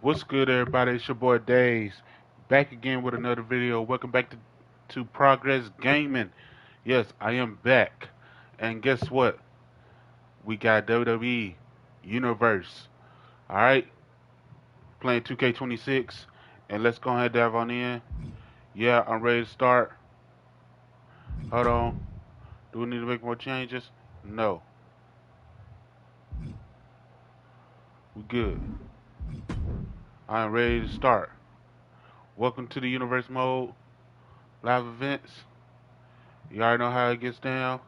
What's good, everybody? It's your boy Days, back again with another video. Welcome back to Progress Gaming. Yes, I am back. And guess what? We got WWE Universe. Alright, playing 2K26. And let's go ahead and dive on in. Yeah, I'm ready to start. Hold on. Do we need to make more changes? No. We good. I am ready to start. Welcome to the Universe mode. Live events. You already know how it gets down.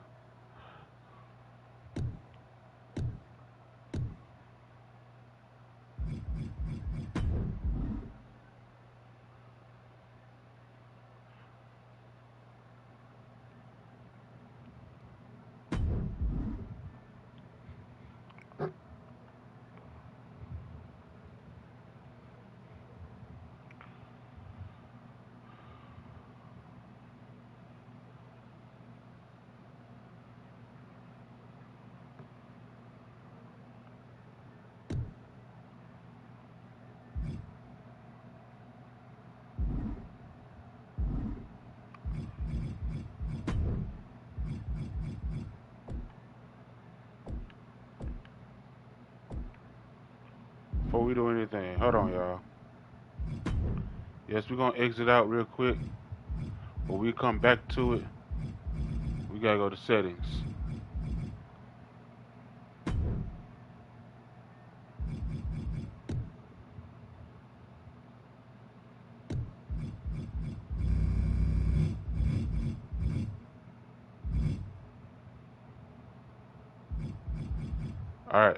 Before we do anything, hold on, y'all. Yes, we're gonna exit out real quick, but we come back to it. We gotta go to settings. All right,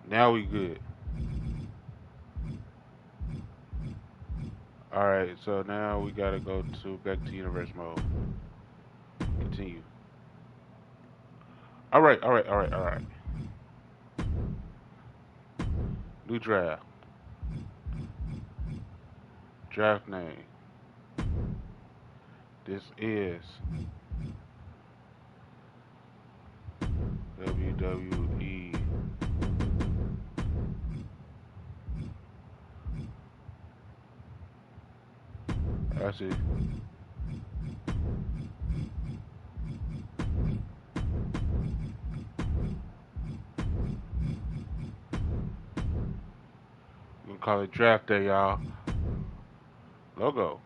now we good. All right, so now we gotta go to back to universe mode. Continue. All right, all right, all right, all right. New draft. Draft name. This is WWE. I see. We gonna call it draft day, y'all. Logo.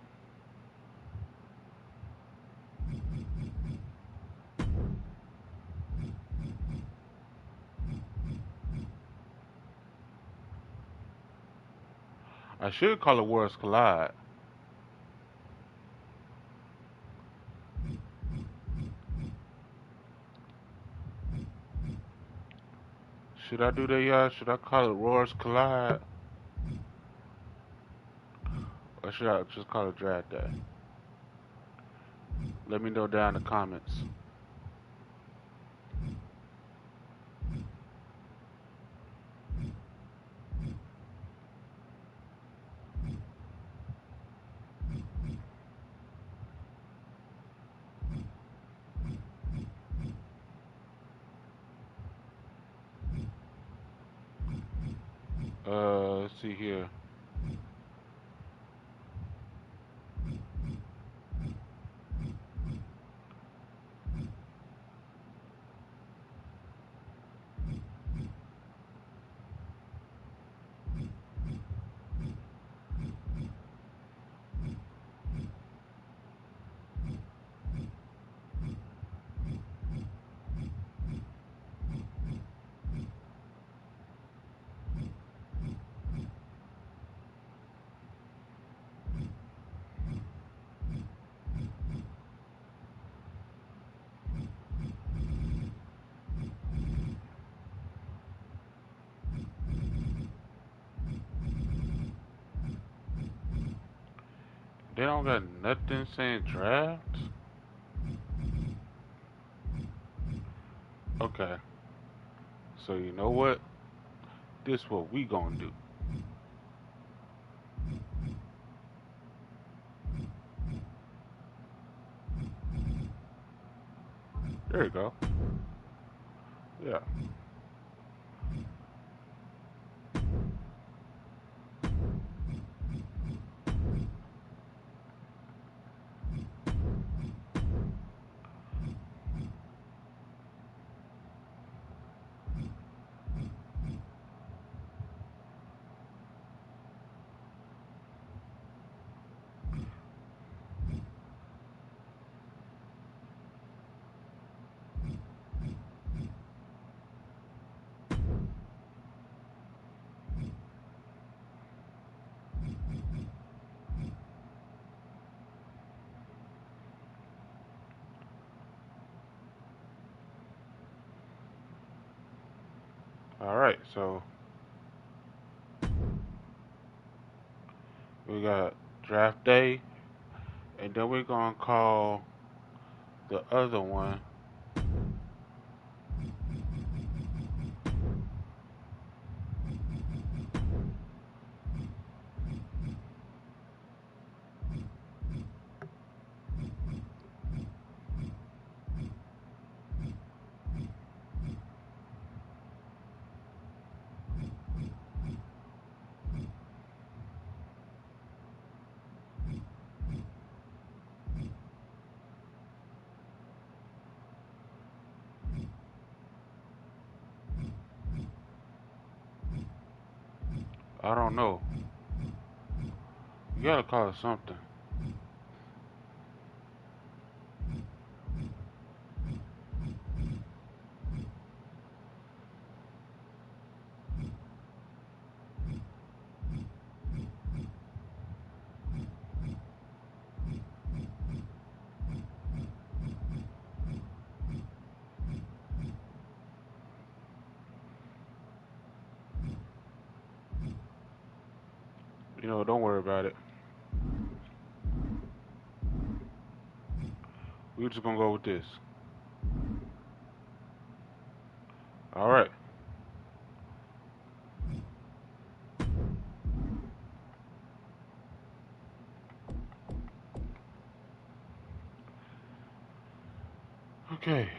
I should call it Worlds Collide. Should I do that, y'all? Should I call it Worlds Collide? Or should I just call it draft day? Let me know down in the comments. Let's see here. They don't got nothing saying draft? Okay. So you know what? This what we gonna do. There you go. Yeah. Alright, so we got draft day, and then we're gonna call the other one. I don't know. You gotta call it something. Don't worry about it. We're just gonna go with this. Alright. Okay.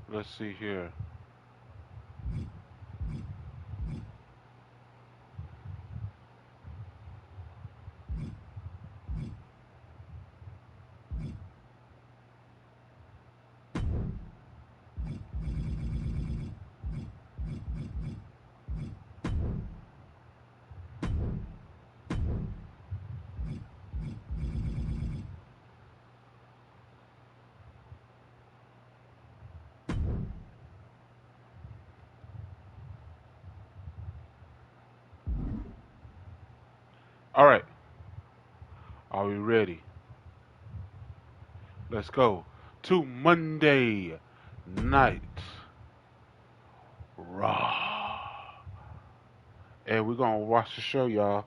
Let's see here. Alright. Are we ready? Let's go to Monday Night Raw. And we're gonna watch the show, y'all.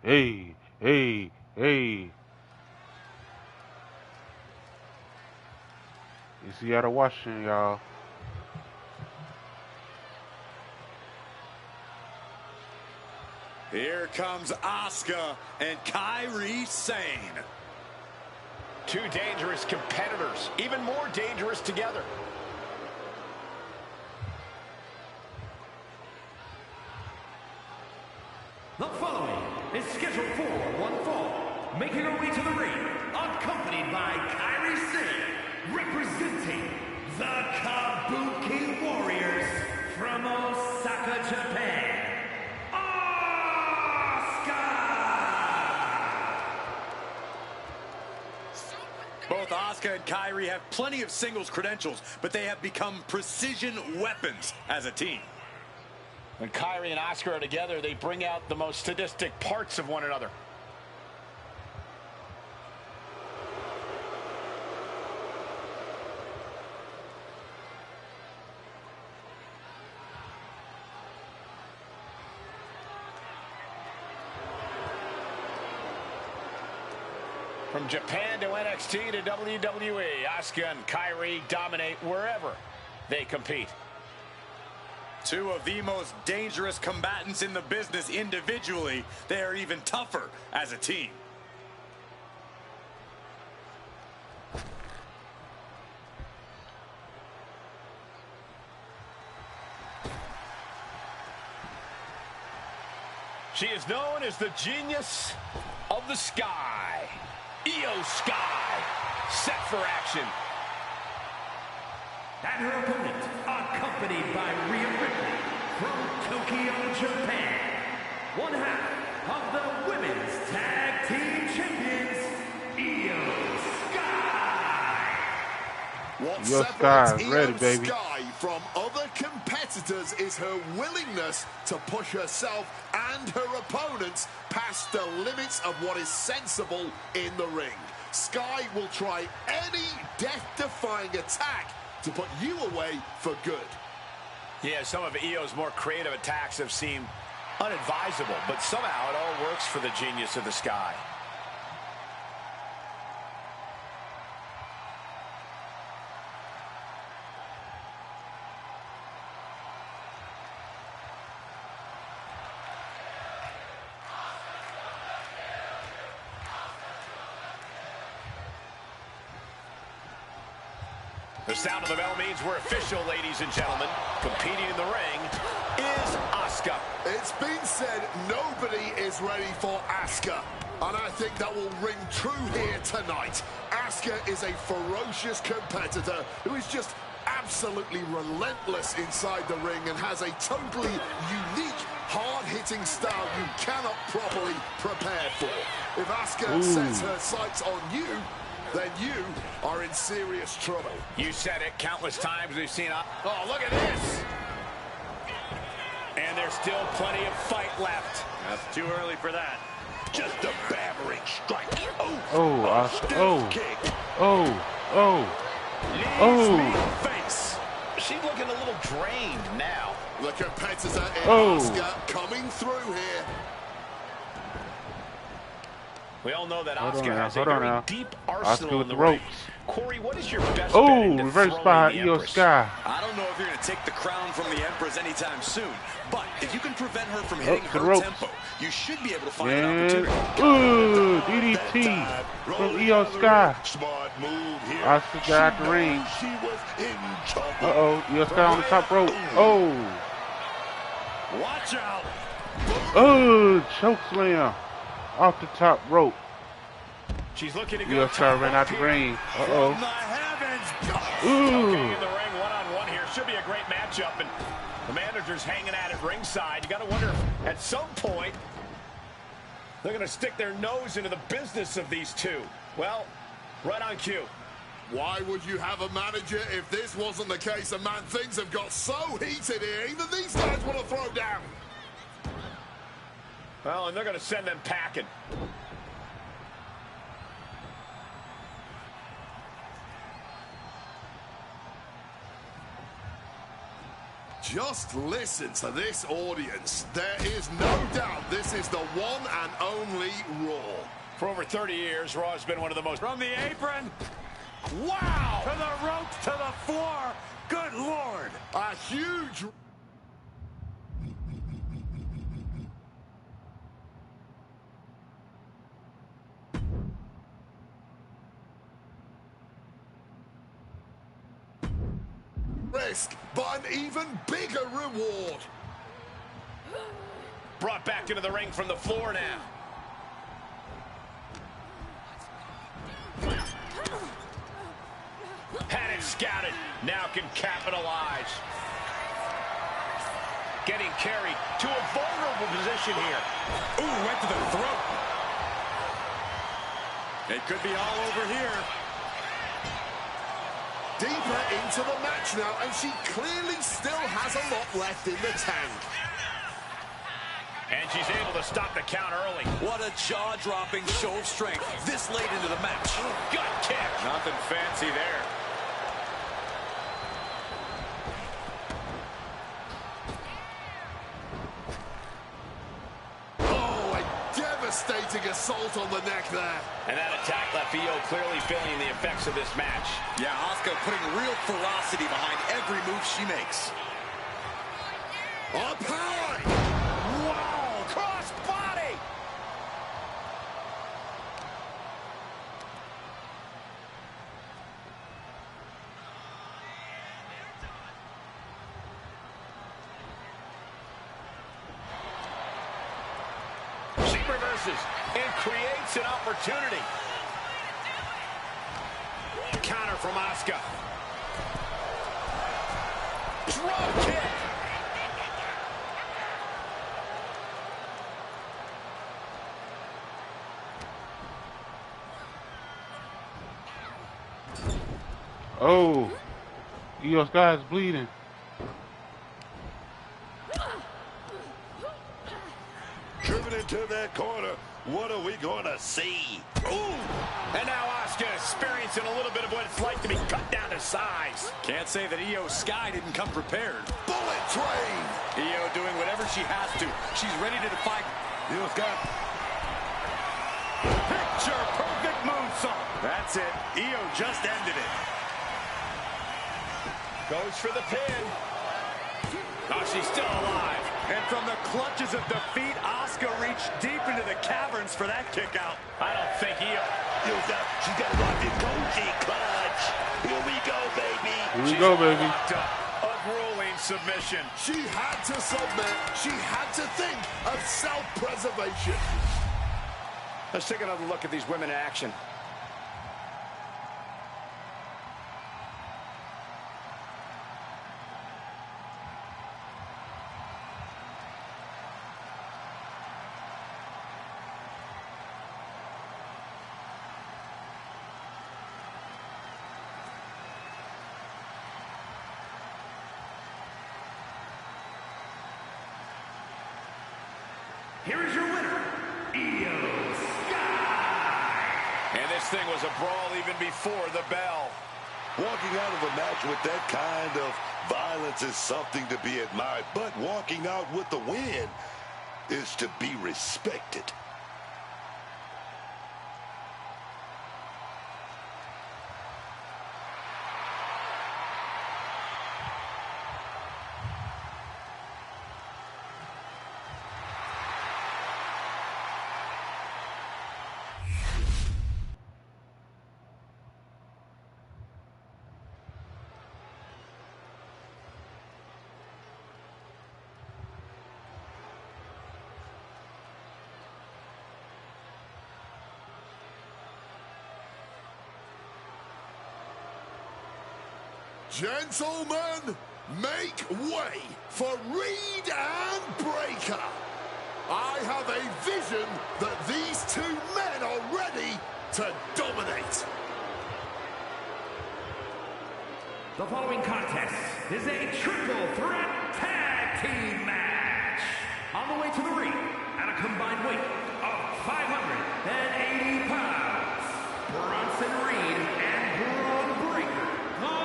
Hey, hey, hey. You see how to watching, y'all. Here comes Asuka and Kairi Sane. Two dangerous competitors, even more dangerous together. The following is scheduled for one fall, making her way to the ring, accompanied by Kairi Sane, representing the Kabuki Warriors from Osaka, Japan. Both Asuka and Kairi have plenty of singles credentials, but they have become precision weapons as a team. When Kairi and Asuka are together, they bring out the most sadistic parts of one another. From Japan to NXT to WWE, Asuka and Kairi dominate wherever they compete. Two of the most dangerous combatants in the business individually. They are even tougher as a team. She is known as the genius of the sky. Io Sky, set for action. And her opponent, accompanied by Rhea Ripley from Tokyo, Japan. One half of the Women's Tag Team Champions, Io Sky. What Io separates Sky, ready, Io baby. Sky from other competitors is her willingness to push herself and her opponents past the limits of what is sensible in the ring. Sky will try any death-defying attack to put you away for good. Yeah, some of Io's more creative attacks have seemed unadvisable, but somehow it all works for the genius of the sky. The sound of the bell means we're official, ladies and gentlemen. Competing in the ring is Asuka. It's been said nobody is ready for Asuka, and I think that will ring true here tonight. Asuka is a ferocious competitor who is just absolutely relentless inside the ring and has a totally unique, hard-hitting style you cannot properly prepare for. If Asuka sets her sights on you, then you are in serious trouble. You said it countless times. We've seen. Oh, look at this. And there's still plenty of fight left. That's too early for that. Just a battering strike. Oh, Asuka. Oh. Kick. Oh. Oh. Oh. Face. She's looking a little drained now. The competitor in Oh. Asuka coming through here. We all know that Hold on Asuka now, has a hold on very now. deep Asuka arsenal with in the the ring. ropes. Corey, what is your best bet Oh, into reverse throwing by the Io Empress? Sky. I don't know if you're going to take the crown from the Empress anytime soon, but if you can prevent her from hitting the her ropes. tempo, you should be able to find an And opportunity. ooh, DDT from Io Sky. Smart move here. Asuka got out the ring. She was in trouble. Uh-oh, Io Sky on the top rope. Oh. Watch out. Oh, choke slam off the top rope. She's looking to Io go Sky ran out the here. ring. From the Uh-oh. heavens. Ooh. Okay, in the ring, one-on-one here. Should be a great matchup, and the manager's hanging out at ringside. You got to wonder if at some point they're going to stick their nose into the business of these two. Well, right on cue. Why would you have a manager if this wasn't the case? And man, things have got so heated here. Even these guys want to throw down. Well, and they're going to send them packing. Just listen to this audience. There is no doubt this is the one and only Raw. For over 30 years, Raw has been one of the most... From the apron. Wow! To the ropes, to the floor. Good Lord. A huge... risk, but an even bigger reward. Brought back into the ring from the floor now. Had it scouted, now can capitalize. Getting carried to a vulnerable position here. Ooh, went to the throat. It could be all over here. Deeper into the match now, and she clearly still has a lot left in the tank. And she's able to stop the count early. What a jaw-dropping show of strength this late into the match. Gut kick. Nothing fancy there. Oh, a devastating assault on the neck there. And that attack left Io clearly feeling the effects of this match. Yeah, Asuka putting real ferocity behind every move she makes. A power! Wow, cross body! She reverses and creates an opportunity. Counter from Asuka. Drop kick. Oh, Io Sky's bleeding. Driven into that corner. What are we going to see? Ooh! And now Asuka experiencing a little bit of what it's like to be cut down to size. Can't say that Io Sky didn't come prepared. Bullet train! Io doing whatever she has to. She's ready to defy. Io Sky. Picture perfect moonsault. That's it. Io just ended it. Goes for the pin. Oh, she's still alive. And from the clutches of defeat, Asuka reached deep into the caverns for that kick out. I don't think Io... She's got to rock this Koji clutch. Here we go, baby. Here we go, baby. A grueling submission. She had to submit. She had to think of self-preservation. Let's take another look at these women in action. Here is your winner, Io Sky. And this thing was a brawl even before the bell. Walking out of a match with that kind of violence is something to be admired, but walking out with the win is to be respected. Gentlemen, make way for Reed and Breaker. I have a vision that these two men are ready to dominate. The following contest is a triple threat tag team match. On the way to the ring, at a combined weight of 580 pounds, Bronson Reed and Braun Breaker. The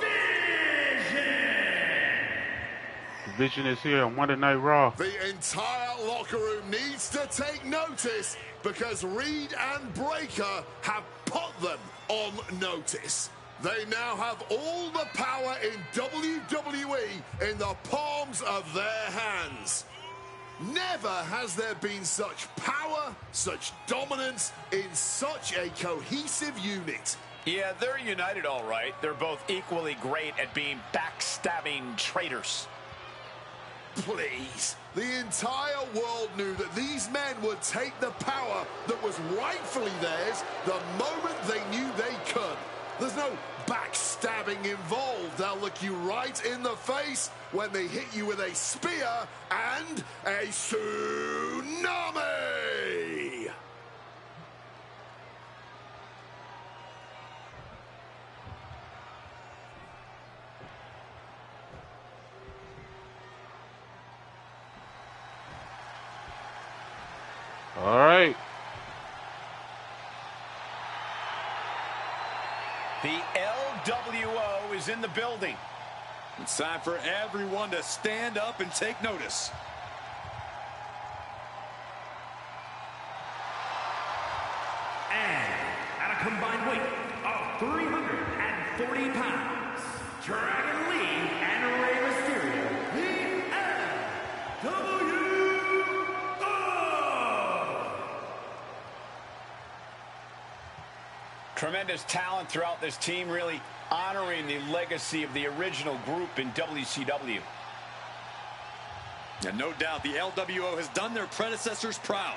Vision! Vision is here on Monday Night Raw. The entire locker room needs to take notice because Reed and Breakker have put them on notice. They now have all the power in WWE in the palms of their hands. Never has there been such power, such dominance in such a cohesive unit. Yeah, they're united all right. They're both equally great at being backstabbing traitors. Please. The entire world knew that these men would take the power that was rightfully theirs the moment they knew they could. There's no backstabbing involved. They'll look you right in the face when they hit you with a spear and a tsunami. All right. The LWO is in the building. It's time for everyone to stand up and take notice. And at a combined weight of 340 pounds, Dragon Lee and Rey Mysterio, the LWO! Tremendous talent throughout this team, really honoring the legacy of the original group in WCW. And no doubt the LWO has done their predecessors proud.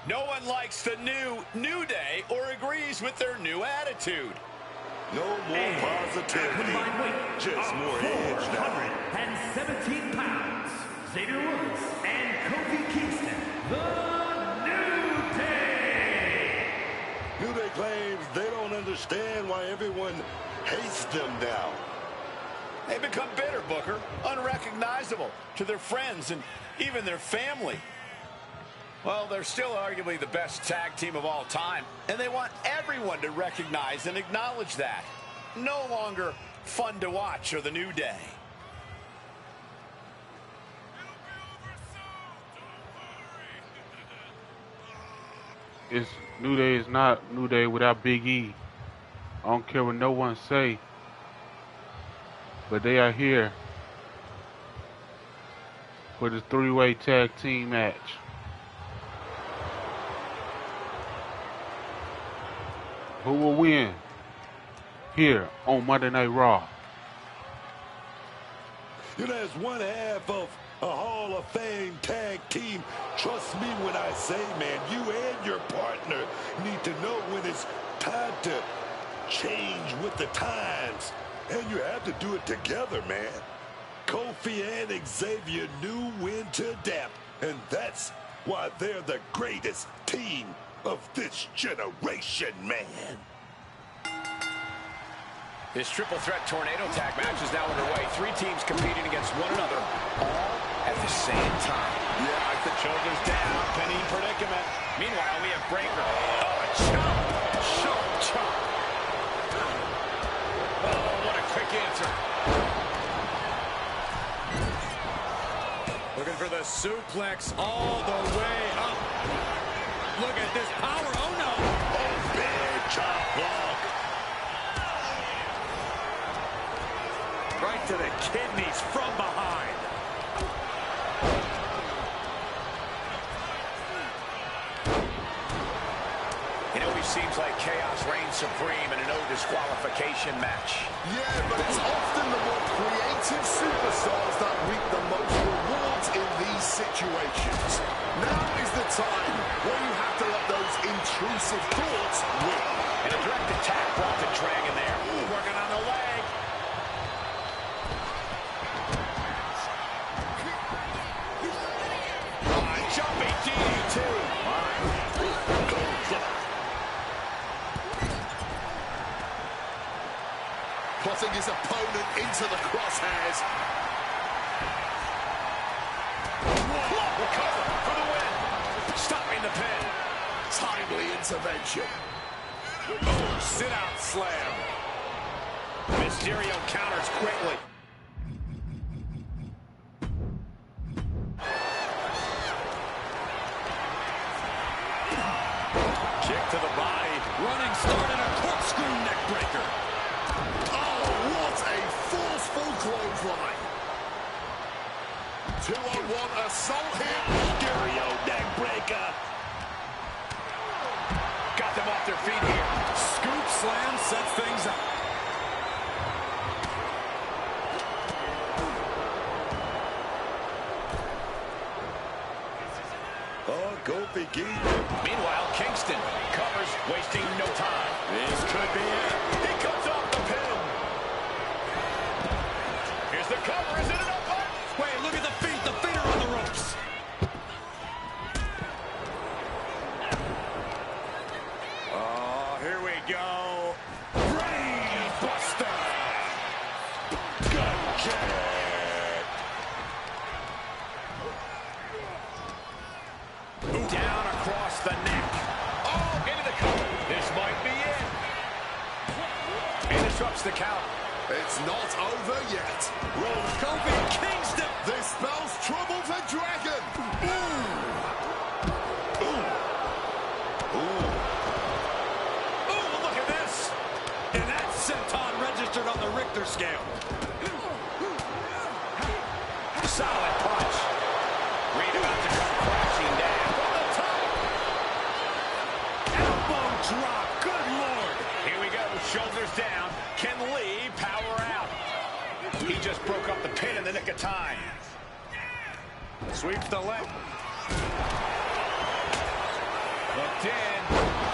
No one likes the New Day or agrees with their new attitude. No more positivity, Combined weight just of more edge now. 417 pounds, Xavier Woods and Kofi Kingston, the New Day! New Day claims they don't understand why everyone hates them now. They become bitter, Booker, unrecognizable to their friends and even their family. Well, they're still arguably the best tag team of all time, and they want everyone to recognize and acknowledge that. No longer fun to watch are the New Day. It's New Day is not New Day without Big E. I don't care what no one say, but they are here for the three-way tag team match. Who will win here on Monday Night Raw? You know, as one half of a Hall of Fame tag team, trust me when I say, man, you and your partner need to know when it's time to change with the times. And you have to do it together, man. Kofi and Xavier knew when to adapt, and that's why they're the greatest team of this generation, man. This triple threat tornado tag match is now underway. Three teams competing against one another, all at the same time. Yeah, I think Shoulders down, penny predicament. Meanwhile, we have Breakker. Oh, a chop. Chop. Oh, what a quick answer. looking for the suplex all the way up. Look at this power. Oh, no. Oh, big chop block. Right to the kidneys from behind. It always seems like chaos reigns supreme in a no disqualification match. Yeah, but it's often the more creative superstars that reap the most rewards in these situations. Now is the time where you have to let those intrusive thoughts win. And a direct attack brought to Dragon there. Ooh, working on the leg. DDT. Putting his opponent into the crosshairs. Recover for the win. Stopping the pin. Timely intervention. Oh, sit-out slam. Mysterio counters quickly. Kick to the body. Running start and a corkscrew neckbreaker. Oh, what a forceful clothesline. 2-on-1 assault here. Mysterio neckbreaker. Got them off their feet here. Scoop slam sets things up. Oh, go figure. Meanwhile, Kingston covers, wasting no time. This could be it. He comes off the pin. Here's the cover. Is it enough? Wait, look at the feet. The feet are on the ropes. Oh, here we go. Brain buster. Gut check. Down across the neck. Oh, into the cover. This might be it. And disrupts the count. It's not over yet. Kofi Kingston. This spells trouble for Dragon. Ooh, look at this. And that senton registered on the Richter scale. Solid punch. Reed about to come crashing down. On the top. Elbow drop. Good Lord. Here we go. Shoulders down. Can Lee power out? He just broke up the pin in the nick of time. Sweeps the leg. Hooked in.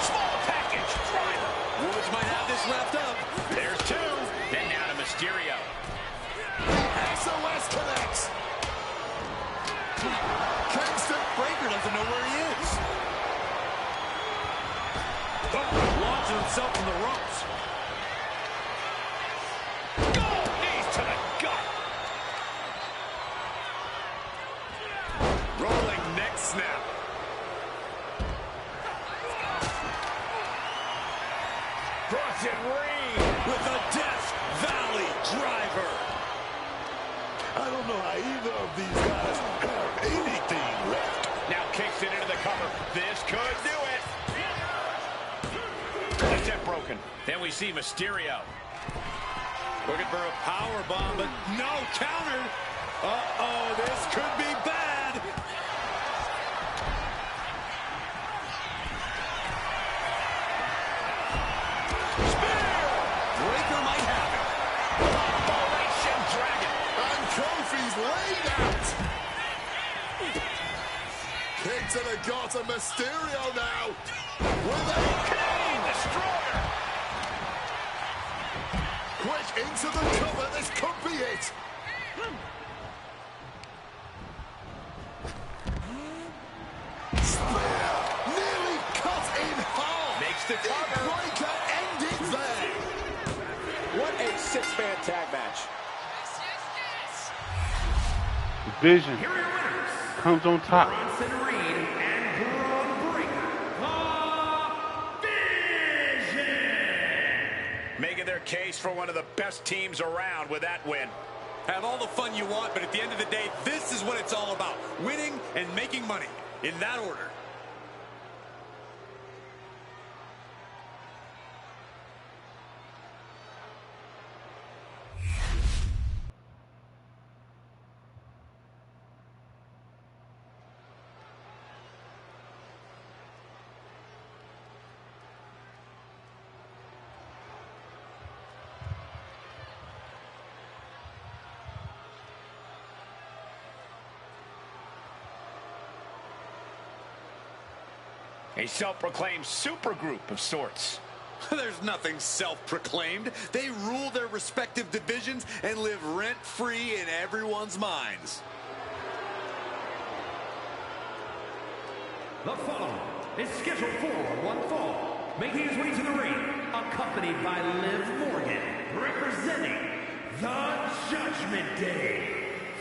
Small package. Driver. Woods might have this left up. There's two. Then down to Mysterio. SOS connects. Kingston. Breaker doesn't know where he is. Launches himself from the ropes. Go! Knees to the gut. Rolling neck snap. Broughton Reed with a Death Valley driver. I don't know how either of these guys have anything left. Now Kingston into the cover. This could do it. The tip broken. Then we see Mysterio. Looking for a power bomb, but no counter. Uh-oh, this could be bad. Spear! Breaker might have it. Operation Dragon. And Kofi's laid out. Kick to the gut of Mysterio now. With a Kane Destroyer. quick into the cover. This could be it. Spear nearly cut in half. Makes the cover. Breaker ended there. What a six-man tag match. Vision Here are your winners, comes on top. Bronson Reed and Braun Breaker. The Vision. Making their case for one of the best teams around with that win. Have all the fun you want, but at the end of the day, this is what it's all about. Winning and making money. In that order. A self-proclaimed supergroup of sorts. There's nothing self-proclaimed. They rule their respective divisions and live rent-free in everyone's minds. The following is scheduled for one fall, making his way to the ring, accompanied by Liv Morgan, representing the Judgment Day.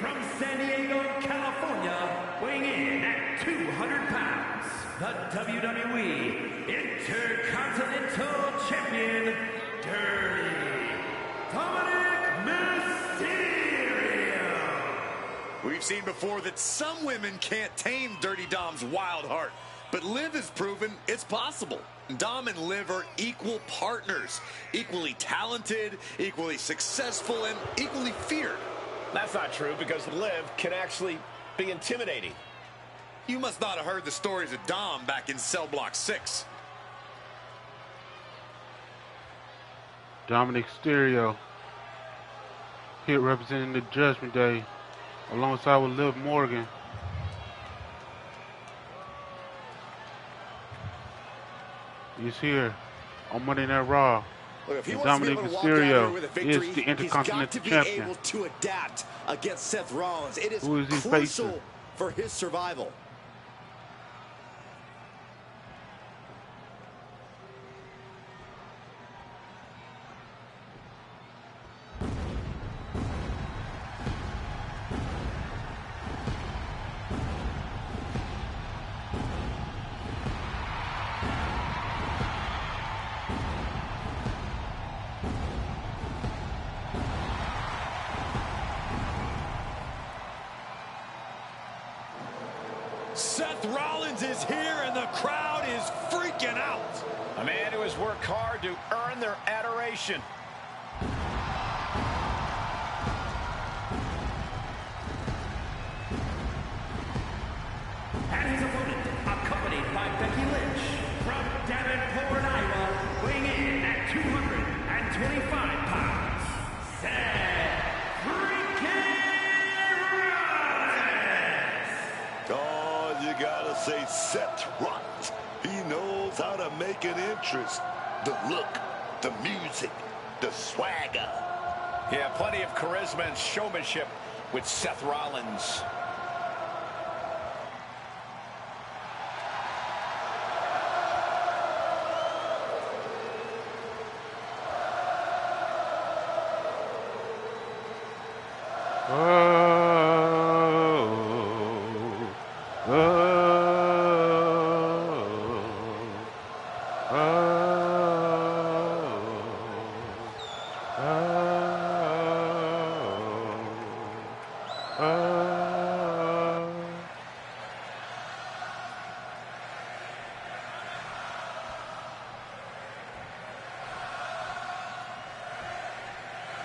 From San Diego, California, weighing in at 200 pounds, the WWE Intercontinental Champion, Dirty Dominic Mysterio. We've seen before that some women can't tame Dirty Dom's wild heart, but Liv has proven it's possible. Dom and Liv are equal partners, equally talented, equally successful, and equally feared. That's not true, because Liv can actually be intimidating. You must not have heard the stories of Dom back in Cell Block 6. Dominic Mysterio here representing the Judgment Day alongside with Liv Morgan. He's here on Monday Night Raw. Look, if he And wants Dominic to be able to walk out here with a Mysterio victory, is the he's got Intercontinental to be Champion. able to adapt against Seth Rollins. It is Who is he crucial facing? for his survival. Seth Rollins is here and the crowd is freaking out. A man who has worked hard to earn their adoration. And his opponent, accompanied by Becky Lynch, from Davenport, Iowa, weighing in at 225 pounds, Seth freaking Rollins! Oh, you gotta say Seth Rollins. He knows how to make an entrance. The look, the music, the swagger. Yeah, plenty of charisma and showmanship with Seth Rollins.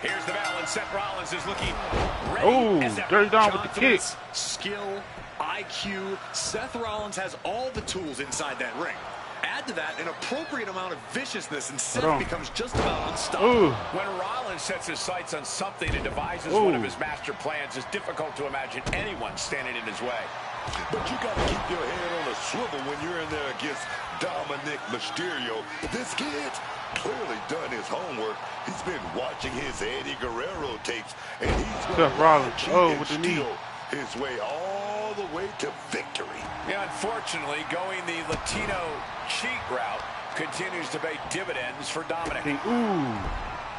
Here's the bell, and Seth Rollins is looking ready. Oh, as ever. Dirty Dom with the kick. Confidence, skill, IQ. Seth Rollins has all the tools inside that ring. Add to that an appropriate amount of viciousness, and Seth becomes just about unstoppable. Ooh. When Rollins sets his sights on something and devises one of his master plans, it's difficult to imagine anyone standing in his way. But you gotta keep your head on a swivel when you're in there against Dominic Mysterio. This kid's clearly done his homework. He's been watching his Eddie Guerrero tapes, and he's Seth Rollins, with the knee. steal his way all the way to victory. Yeah, unfortunately, going the Latino cheat route continues to pay dividends for Dominic. Ooh.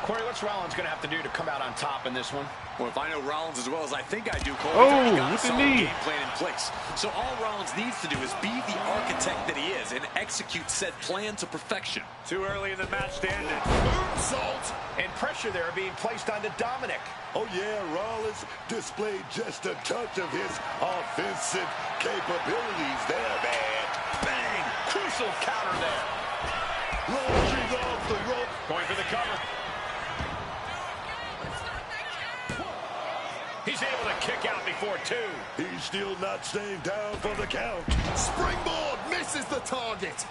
Corey, what's Rollins going to have to do to come out on top in this one? Well, if I know Rollins as well as I think I do, Cole, Oh, he's already got a with the solid knee. game plan in place. So all Rollins needs to do is be the architect that he is and execute said plan to perfection. Too early in the match to end it. Moonsault. And pressure there being placed onto Dominic. Oh yeah, Rollins displayed just a touch of his offensive capabilities there, man. Bang! Crucial counter there. Launching off the rope. Going for the cover. He's able to kick out before two. He's still not staying down for the count. Springboard misses the target.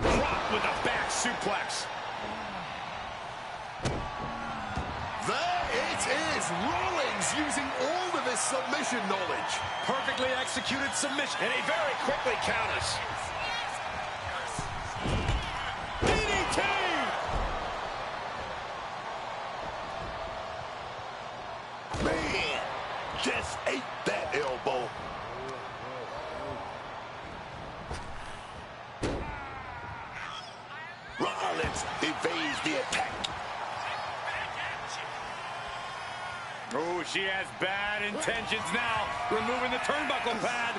Dropped with a back suplex. There it is. Rollins using all of his submission knowledge. Perfectly executed submission. And he very quickly counters. DDT! Man, just ate that elbow. Oh, she has bad intentions now. Removing the turnbuckle pad.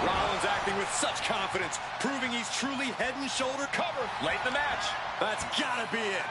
Rollins acting with such confidence, proving he's truly head and shoulder covered. Late in the match. That's gotta be it.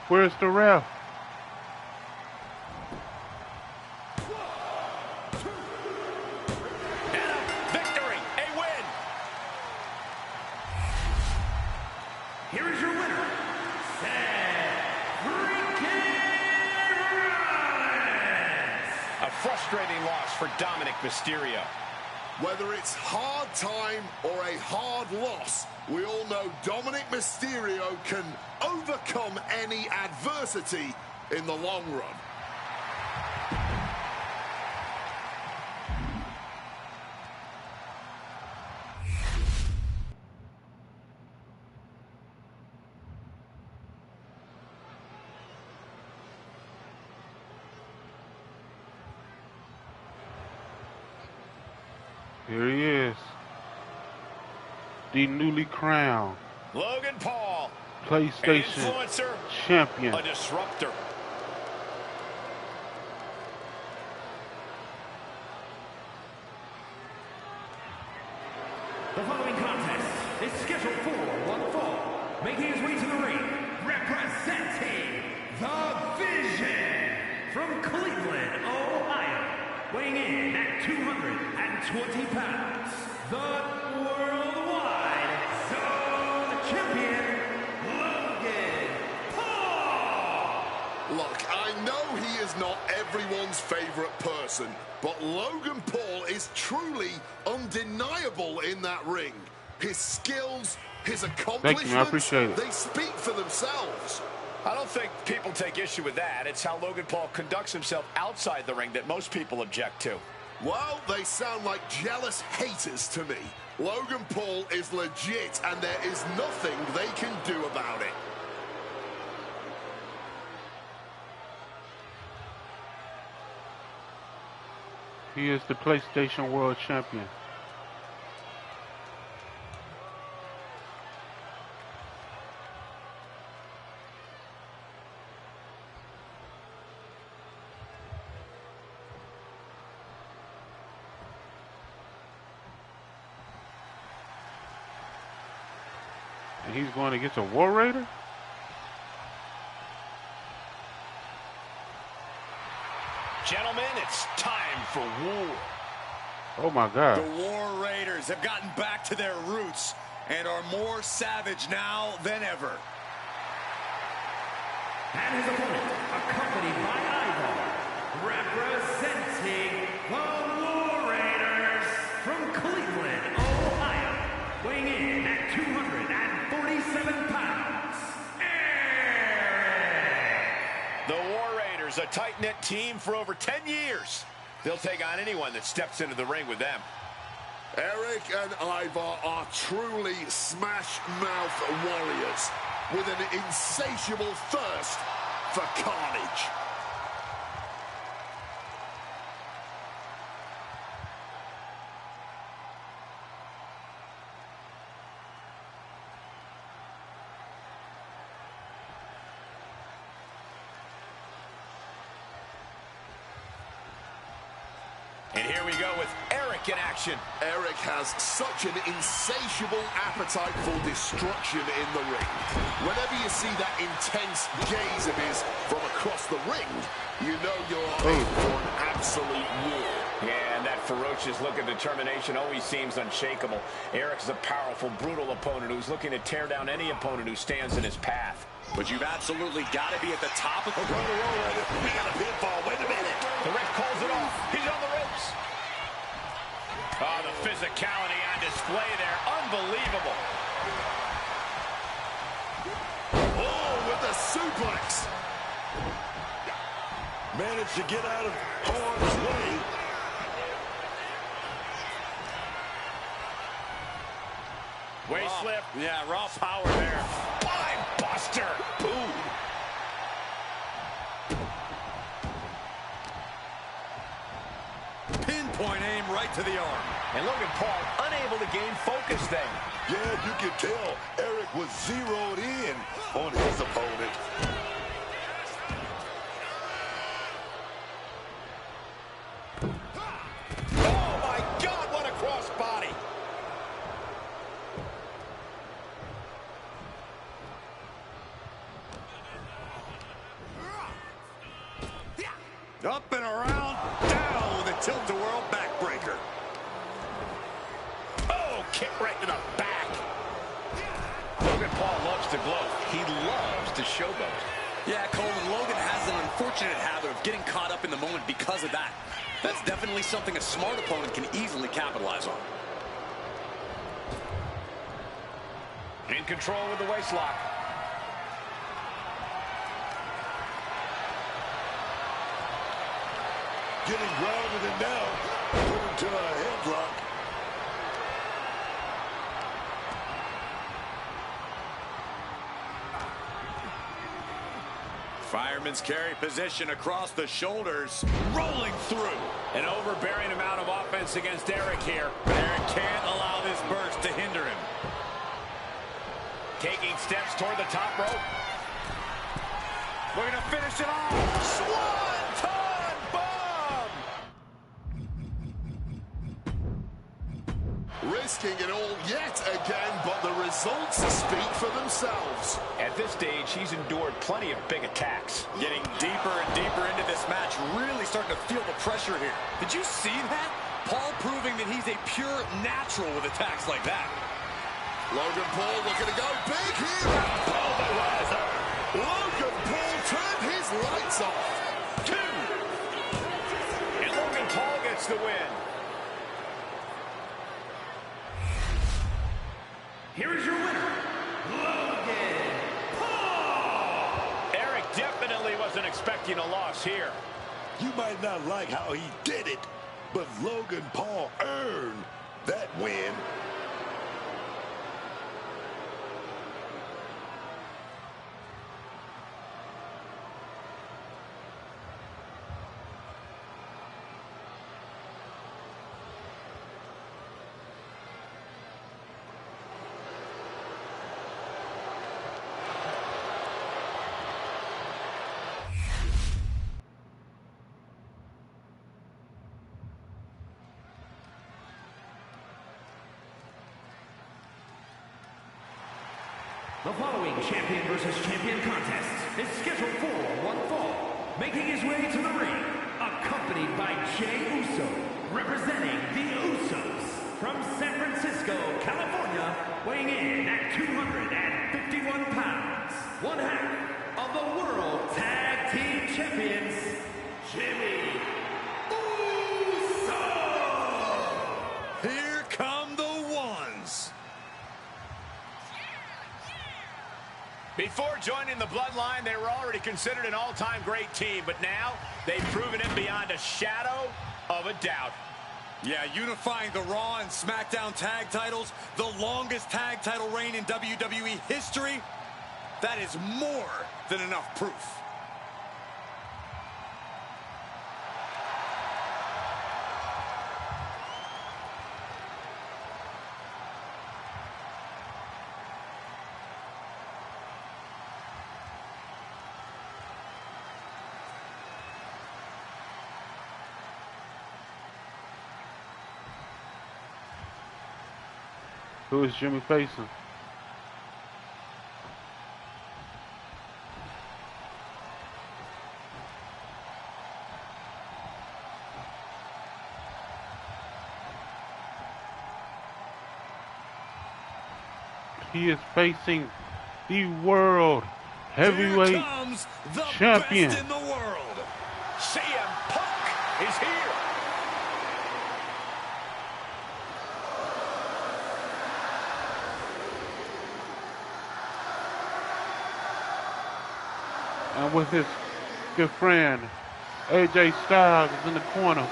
Where's the ref? And a victory, a win. Here is your winner, Seth Rollins. A frustrating loss for Dominic Mysterio. Whether it's hard time or a hard loss, we all know Dominic Mysterio can overcome any adversity in the long run. Here he is. The newly crowned Logan Paul, an PlayStation influencer, champion. a disruptor. The following contest is scheduled for one fall. Making his way to the ring, representing the Vision from Cleveland, Ohio. Weighing in at 220 pounds, the Worldwide Zone Champion, Logan Paul. Look, I know he is not everyone's favorite person, but Logan Paul is truly undeniable in that ring. His skills, his accomplishments, Thank you, I appreciate it. They speak for themselves. I don't think people take issue with that. It's how Logan Paul conducts himself outside the ring that most people object to. Well, they sound like jealous haters to me. Logan Paul is legit, and there is nothing they can do about it. He is the PlayStation World Champion. And he's going against a War Raider? Gentlemen, it's time for war. Oh my God. The War Raiders have gotten back to their roots and are more savage now than ever. And his opponent, accompanied by Ivar, representing the War Raiders from Cleveland, Ohio. Weighing in at 247 pounds, Eric. The War Raiders, a tight-knit team for over 10 years. They'll take on anyone that steps into the ring with them. Eric and Ivar are truly smash-mouth warriors with an insatiable thirst for carnage. And here we go with Eric in action. Eric has such an insatiable appetite for destruction in the ring. Whenever you see that intense gaze of his from across the ring, you know you're in for an absolute war. Yeah, and that ferocious look of determination always seems unshakable. Eric's a powerful, brutal opponent who's looking to tear down any opponent who stands in his path. But you've absolutely got to be at the top of the We got a pinfall. Wait a minute. The ref calls it off. He's on the ropes. Oh, the physicality on display there. Unbelievable. Oh, with the suplex. Managed to get out of harm's way. Waist slip. Yeah, raw power there. Spine buster. Boom. Pinpoint aim right to the arm. And Logan Paul unable to gain focus then. Yeah, you can tell Eric was zeroed in on his opponent. Oh my God, what a crossbody. Up and around, down with a tilt-a-whirl backbreaker. Oh, kick right to the back. Logan Paul loves to gloat. He loves to showboat. Yeah, Coleman, Logan has an unfortunate habit of getting caught up in the moment because of that. That's definitely something a smart opponent can easily capitalize on. In control with the waistlock. Getting grounded and down. Put him to a headlock. Fireman's carry position across the shoulders, rolling through. An overbearing amount of offense against Eric here. Eric can't allow this burst to hinder him. Taking steps toward the top rope. We're going to finish it off. Swanton bomb! Risking it all yet again, but the results speak for themselves. At this stage, he's endured plenty of big attacks. Getting deeper and deeper into this match, really starting to feel the pressure here. Did you see that? Paul proving that he's a pure natural with attacks like that. Logan Paul looking to go big here. Logan Paul turned his lights off. 2. And Logan Paul gets the win. Here is your winner, Logan Paul! Eric definitely wasn't expecting a loss here. You might not like how he did it, but Logan Paul earned that win. The following champion versus champion contest is scheduled for one fall. Making his way to the ring, accompanied by Jey Uso, representing the Usos from San Francisco, California, weighing in at 251 pounds, one half of the World Tag Team Champions, Jimmy Uso! Here come the ones. Before joining the Bloodline, they were already considered an all-time great team, but now they've proven it beyond a shadow of a doubt. Yeah, unifying the Raw and SmackDown tag titles, the longest tag title reign in WWE history, that is more than enough proof. Who is Jimmy facing? He is facing the World Heavyweight Here comes the Champion. best in the world. CM Punk is here. And with his good friend, AJ Styles is in the corner.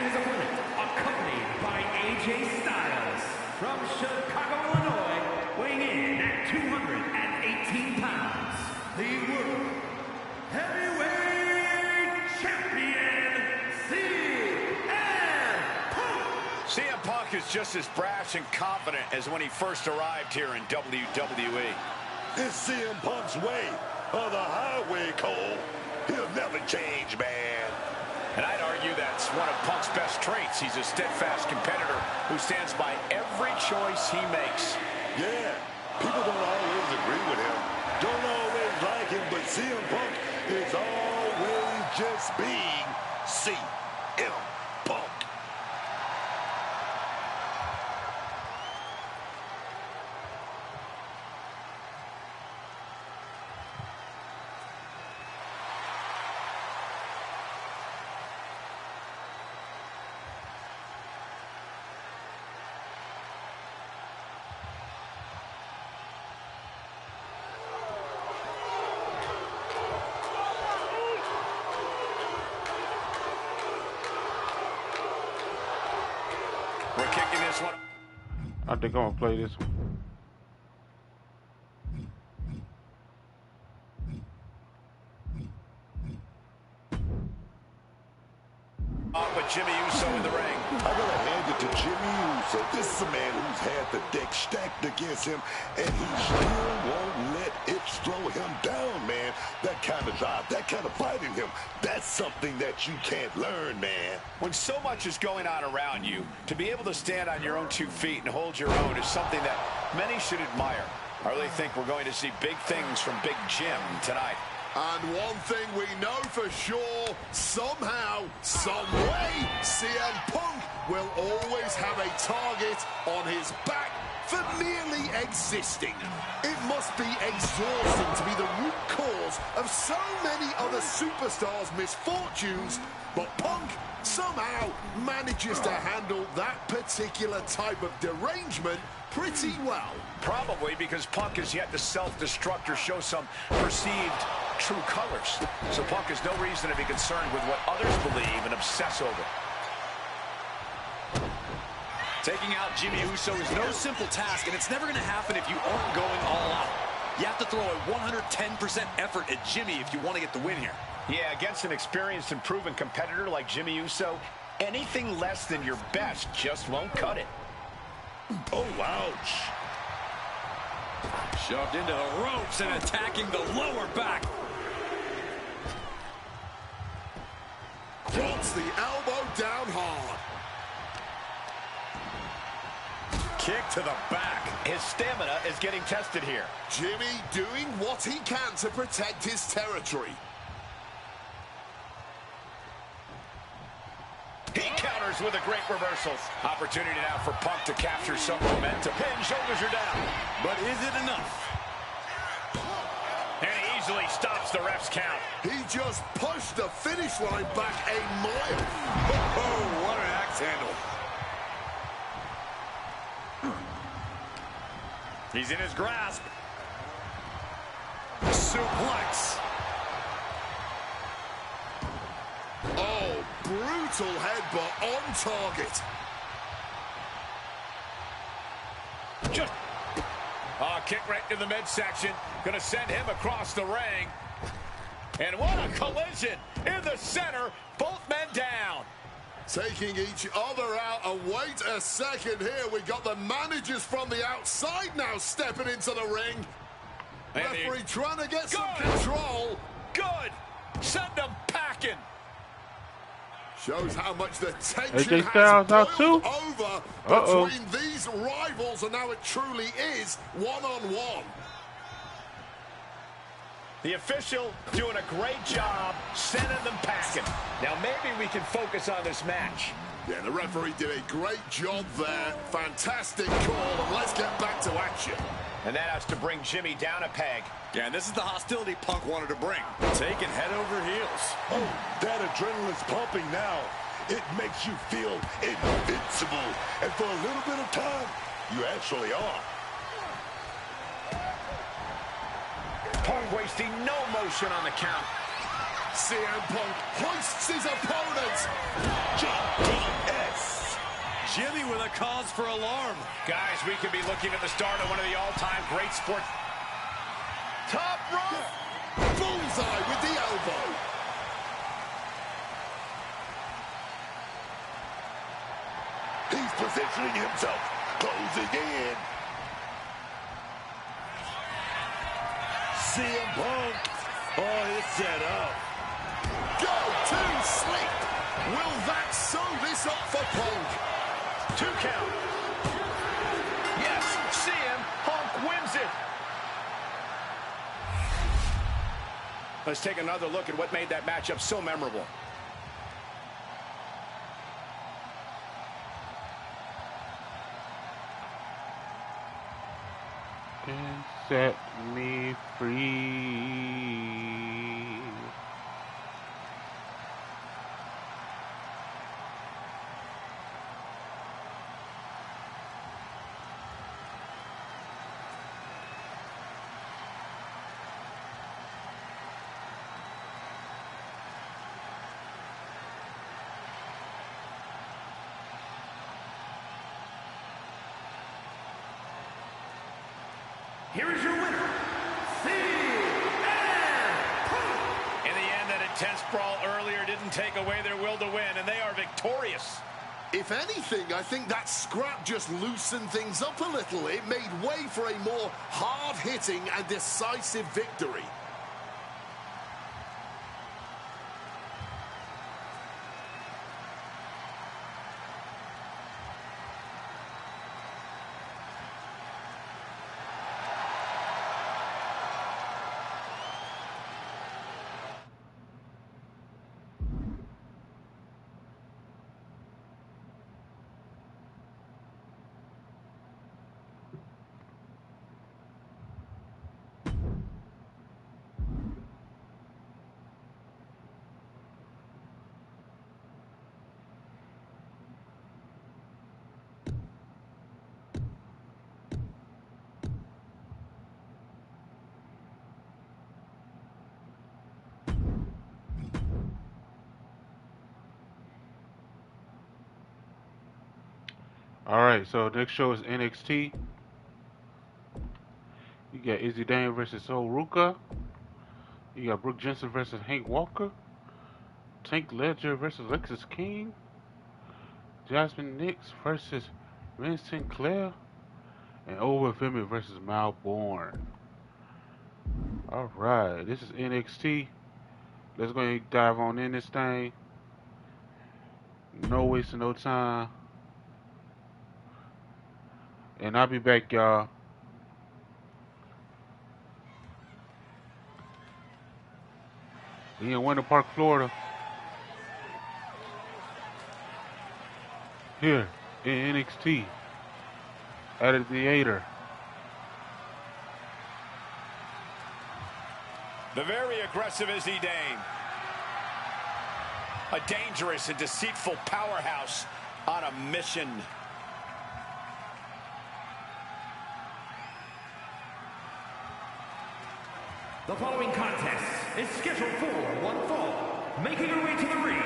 his opponent, accompanied by AJ Styles, from Chicago, Illinois, weighing in at 218 pounds, the World Heavyweight Champion, CM Punk! CM Punk is just as brash and confident as when he first arrived here in WWE. It's CM Punk's way of the highway, Cole. He'll never change, man. And I'd argue that's one of Punk's best traits. He's a steadfast competitor who stands by every choice he makes. Yeah, people don't always agree with him, don't always like him, but CM Punk is always just being CM Punk. We're kicking this one. I think I'm gonna play this one. With Jimmy Uso in the ring. I gotta hand it to Jimmy Uso. This is a man who's had the deck stacked against him, and he still won't let it slow him down, man. That kind of drive, that kind of fight in him, that's something that you can't learn, man. When so much is going on around you, to be able to stand on your own 2 feet and hold your own is something that many should admire. I really think we're going to see big things from Big Jim tonight. And one thing we know for sure, somehow, some way, CM Punk will always have a target on his back for merely existing. It must be exhausting to be the root cause of so many other superstars' misfortunes, but Punk somehow manages to handle that particular type of derangement pretty well. Probably because Punk has yet to self-destruct or show some perceived true colors. So Punk has no reason to be concerned with what others believe and obsess over. Taking out Jimmy Uso is no simple task, and it's never going to happen if you aren't going all out. You have to throw a 110% effort at Jimmy if you want to get the win here. Yeah, against an experienced and proven competitor like Jimmy Uso, anything less than your best just won't cut it. Oh, ouch. Shoved into the ropes and attacking the lower back. Drops the elbow down hard. Kick to the back. His stamina is getting tested here. Jimmy doing what he can to protect his territory. He counters with a great reversal. Opportunity now for Punk to capture some momentum. Pin, shoulders are down. But is it enough? And he easily stops the ref's count. He just pushed the finish line back a mile. Oh, what an axe handle. He's in his grasp. Suplex. Oh, brutal headbutt on target. Just kick right to the midsection. Gonna send him across the ring. And what a collision in the center. Both men down. Taking each other out, and wait a second here. We got the managers from the outside now stepping into the ring. Referee trying to get some control. Good. Send them packing. Shows how much the tension AJ has Styles out boiled too? over between these rivals, and now it truly is one-on-one. The official doing a great job sending them packing. Now maybe we can focus on this match. Yeah, the referee did a great job there. Fantastic call, and let's get back to action. And that has to bring Jimmy down a peg. Yeah, and this is the hostility Punk wanted to bring. Taking head over heels. Oh, that adrenaline's pumping now. It makes you feel invincible. And for a little bit of time, you actually are. Punk wasting no motion on the count. CM Punk hoists his opponent. GTS. Jimmy with a cause for alarm. Guys, we could be looking at the start of one of the all-time great sports. Top rope. Bullseye with the elbow. He's positioning himself, closing in. CM Punk. Oh, it's set up. Go to sleep. Will that sew this up for Punk? 2 count. Yes, CM Punk wins it. Let's take another look at what made that matchup so memorable. Can set me free. Here is your winner, CM Punk. In the end, that intense brawl earlier didn't take away their will to win, and they are victorious. If anything, I think that scrap just loosened things up a little. It made way for a more hard-hitting and decisive victory. Alright, so next show is NXT. You got Izzy Dane versus Ruka. You got Brooke Jensen versus Hank Walker. Tank Ledger versus Lexis King. Jasmine Nix versus Vince Sinclair. And Owen Femi versus Mal Bourne. Alright, this is NXT. Let's go ahead and dive on in this thing. No wasting no time. And I'll be back, y'all. We in Winter Park, Florida. Here in NXT. At a theater. The very aggressive Izzy Dane. A dangerous and deceitful powerhouse on a mission. The following contest is scheduled for one fall. Making her way to the ring,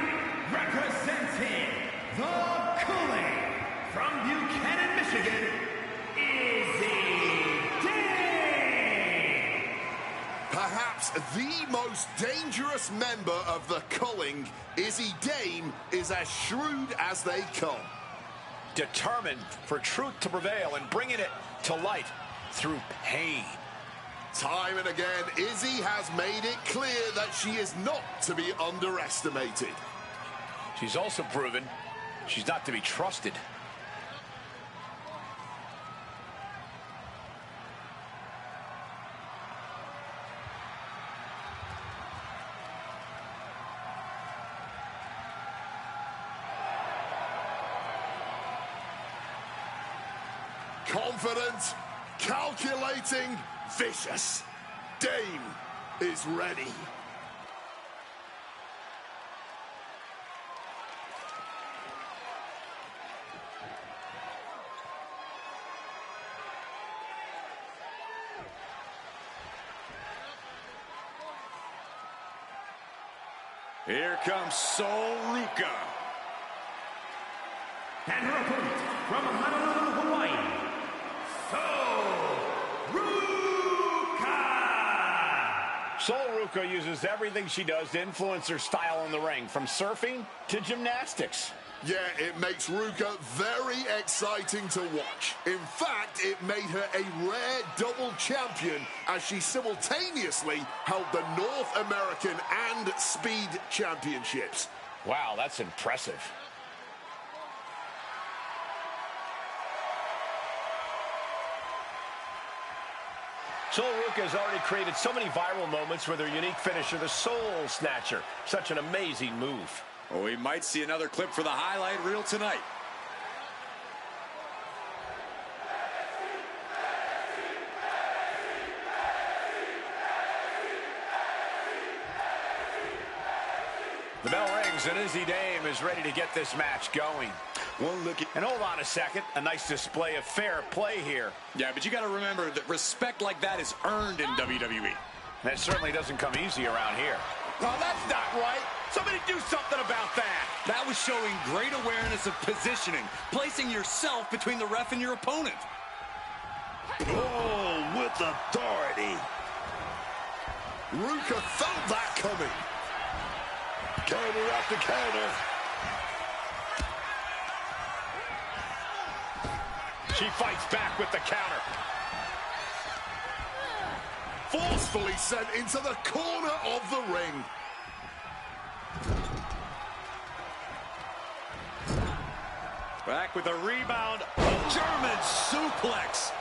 representing the Culling from Buchanan, Michigan, Izzy Dane. Perhaps the most dangerous member of the Culling, Izzy Dane, is as shrewd as they come. Determined for truth to prevail and bringing it to light through pain. Time and again, Izzy has made it clear that she is not to be underestimated. She's also proven she's not to be trusted. Confident, calculating, vicious. Dane is ready. Here comes Sol Ruca. And her opponent from Honolulu, Hawaii, Sol Ruca. Sol Ruca uses everything she does to influence her style in the ring, from surfing to gymnastics. Yeah, it makes Ruca very exciting to watch. In fact, it made her a rare double champion as she simultaneously held the North American and Speed Championships. Wow, that's impressive. Sol Ruca has already created so many viral moments with her unique finisher, the Soul Snatcher. Such an amazing move. Well, we might see another clip for the highlight reel tonight. The bell rings and Izzy Dame is ready to get this match going. One look at... And hold on a second, a nice display of fair play here. Yeah, but you got to remember that respect like that is earned in WWE. That certainly doesn't come easy around here. Oh, that's not right. Somebody do something about that. That was showing great awareness of positioning, placing yourself between the ref and your opponent. Oh, with authority. Ruca felt that coming. Counter after counter. She fights back with the counter. Forcefully sent into the corner of the ring. Back with a rebound. German suplex.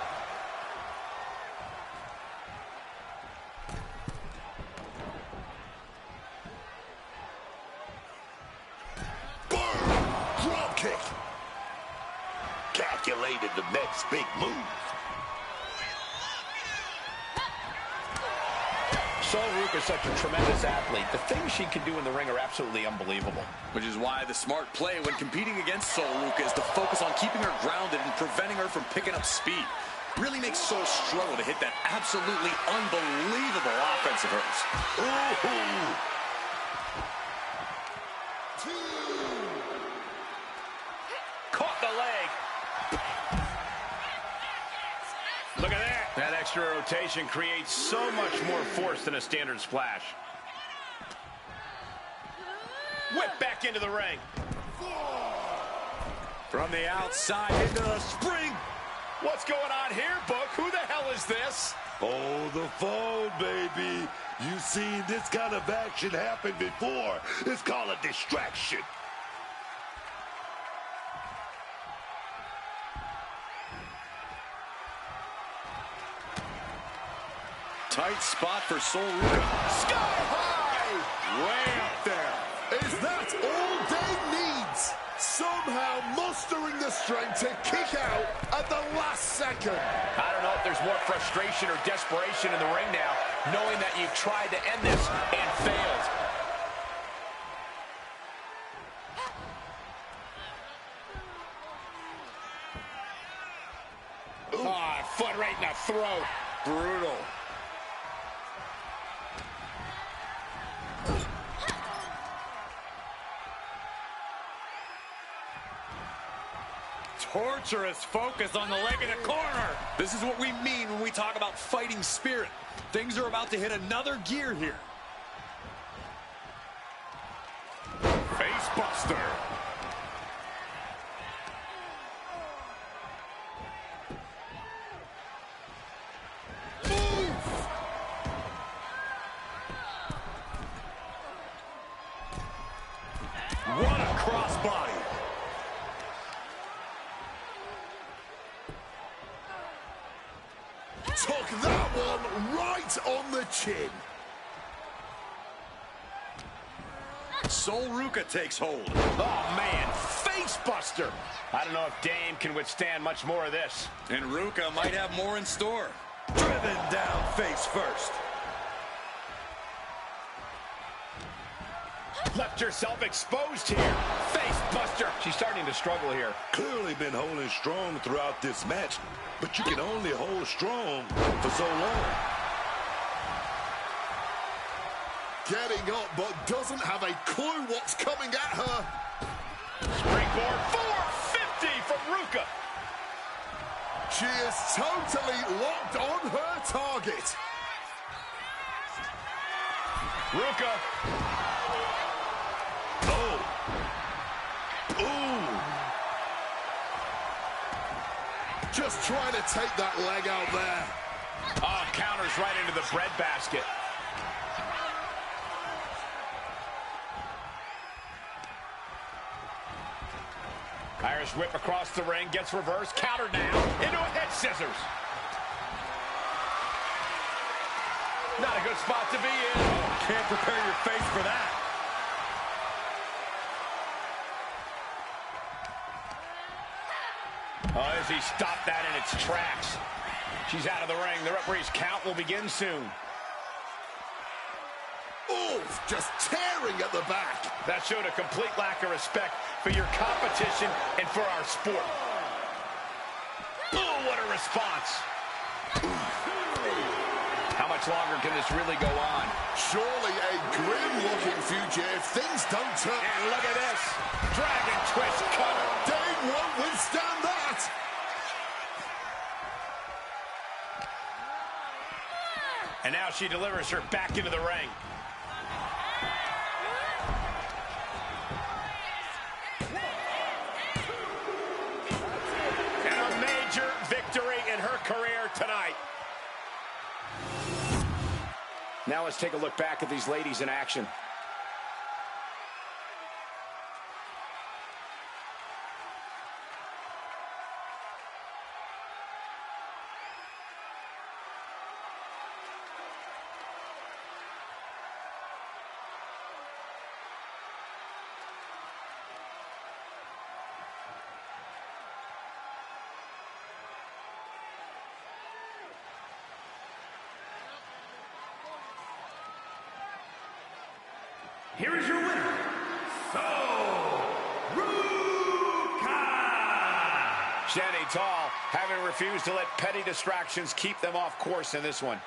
Boom! Drop kick. Calculated the next big move. Sol Ruca is such a tremendous athlete. The things she can do in the ring are absolutely unbelievable. Which is why the smart play when competing against Sol Ruca is to focus on keeping her grounded and preventing her from picking up speed. Really makes Sol struggle to hit that absolutely unbelievable offense of hers. Ooh. Caught the leg. Look at that. That extra rotation creates so much more force than a standard splash. Whip back into the ring. From the outside into the spring. What's going on here, Book? Who the hell is this? Oh, the phone, baby. You've seen this kind of action happen before. It's called a distraction. Tight spot for Sol Ruca. Sky high! Way up there. Is that all Dave needs? Somehow mustering the strength to kick out at the last second. I don't know if there's more frustration or desperation in the ring now, knowing that you've tried to end this and failed. Oh, foot right in the throat. Brutal. Torturous focus on the leg in the corner. This is what we mean when we talk about fighting spirit. Things are about to hit another gear here. Face buster. What a crossbody. Took that one right on the chin. Sol Ruca takes hold. Oh, man, face buster. I don't know if Dame can withstand much more of this. And Ruca might have more in store. Driven down face first. Left herself exposed here. Face buster. She's starting to struggle here. Clearly been holding strong throughout this match, but you can only hold strong for so long. getting up, but doesn't have a clue what's coming at her. Springboard 450 from Ruka. She is totally locked on her target. Ruka. Oh. Ooh. Just trying to take that leg out there. Oh, counters right into the breadbasket. Irish whip across the ring, gets reversed, countered now, into a head scissors. Not a good spot to be in. Oh, can't prepare your face for that. Oh, as he stopped that in its tracks. She's out of the ring. The referee's count will begin soon. Oof, just tearing at the back. That showed a complete lack of respect for your competition and for our sport. Oh, what a response. How much longer can this really go on? Surely a grim-looking future if things don't turn. And look at this. Dragon twist cutter. Dane won't withstand that. And now she delivers her back into the ring. And a major victory in her career tonight. Now let's take a look back at these ladies in action. Here is your winner, Ruka! Standing tall, having refused to let petty distractions keep them off course in this one.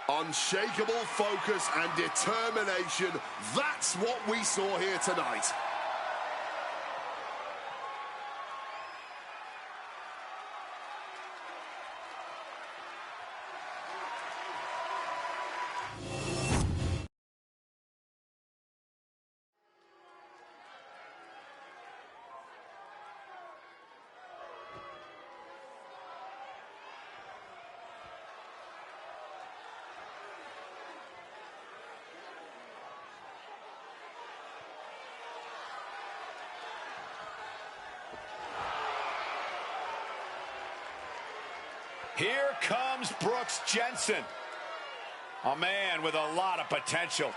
Unshakable focus and determination. That's what we saw here tonight. Here comes Brooks Jensen. A man with a lot of potential.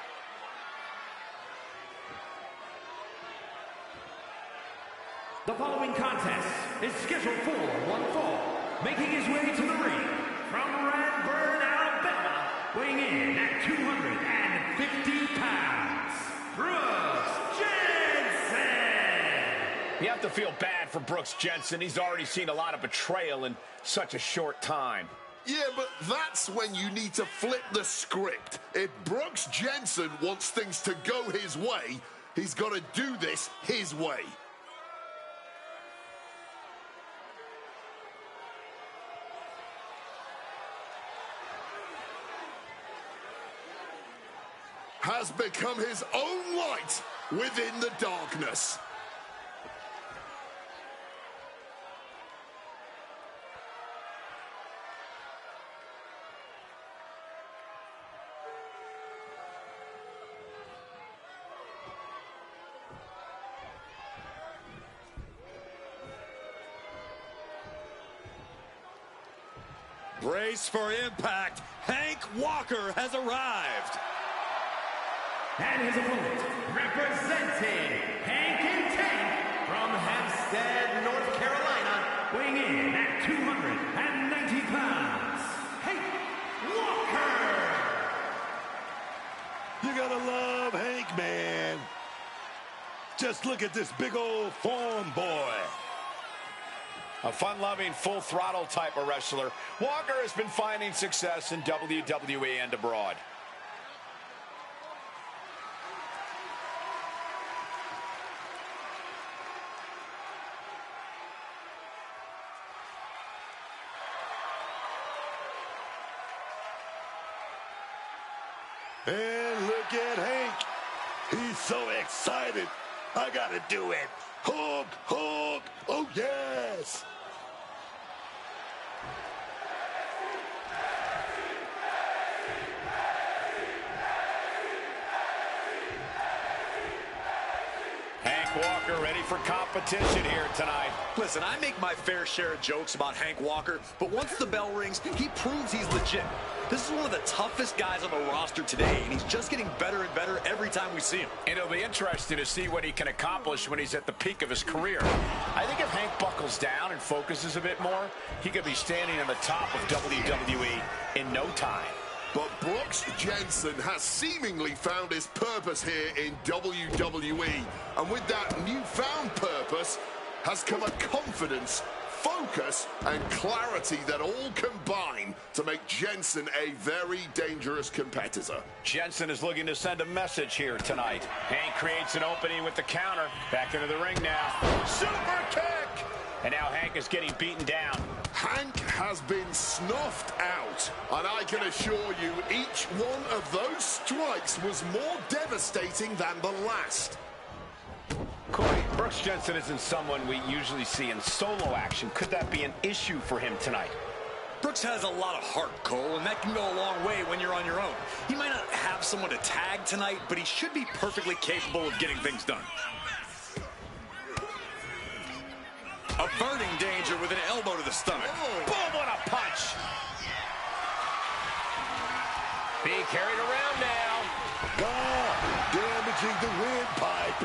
The following contest is scheduled for one fall. Making his way to the ring from Radburn, Alabama, weighing in at 250 pounds, Brooks Jensen! You have to feel bad for Brooks Jensen. He's already seen a lot of betrayal in such a short time. Yeah, but that's when you need to flip the script. If Brooks Jensen wants things to go his way, he's got to do this his way. Has become his own light within the darkness. Brace for impact. Hank Walker has arrived. And his opponent, representing Hank and Tank from Hempstead, North Carolina, weighing in at 290 pounds, Hank Walker! You gotta love Hank, man. Just look at this big old form boy. A fun-loving, full-throttle type of wrestler, Walker has been finding success in WWE and abroad. And look at Hank. He's so excited. I gotta do it. Hug, hug. Oh, yes. Hank Walker ready for competition here tonight. Listen, I make my fair share of jokes about Hank Walker, but once the bell rings, he proves he's legit. This is one of the toughest guys on the roster today, and he's just getting better and better every time we see him. And it'll be interesting to see what he can accomplish when he's at the peak of his career. I think if Hank buckles down and focuses a bit more, he could be standing on the top of WWE in no time. But Brooks Jensen has seemingly found his purpose here in WWE. And with that newfound purpose has come a confidence, focus, and clarity that all combine to make Jensen a very dangerous competitor. Jensen is looking to send a message here tonight. Hank creates an opening with the counter. Back into the ring now. Super kick! And now Hank is getting beaten down. Hank has been snuffed out, and I can assure you each one of those strikes was more devastating than the last. Corey, Brooks Jensen isn't someone we usually see in solo action. Could that be an issue for him tonight? Brooks has a lot of heart, Cole, and that can go a long way when you're on your own. He might not have someone to tag tonight, but he should be perfectly capable of getting things done. Averting danger with an elbow to the stomach. Oh. Boom, what a punch. Being carried around now. Damaging the windpipe.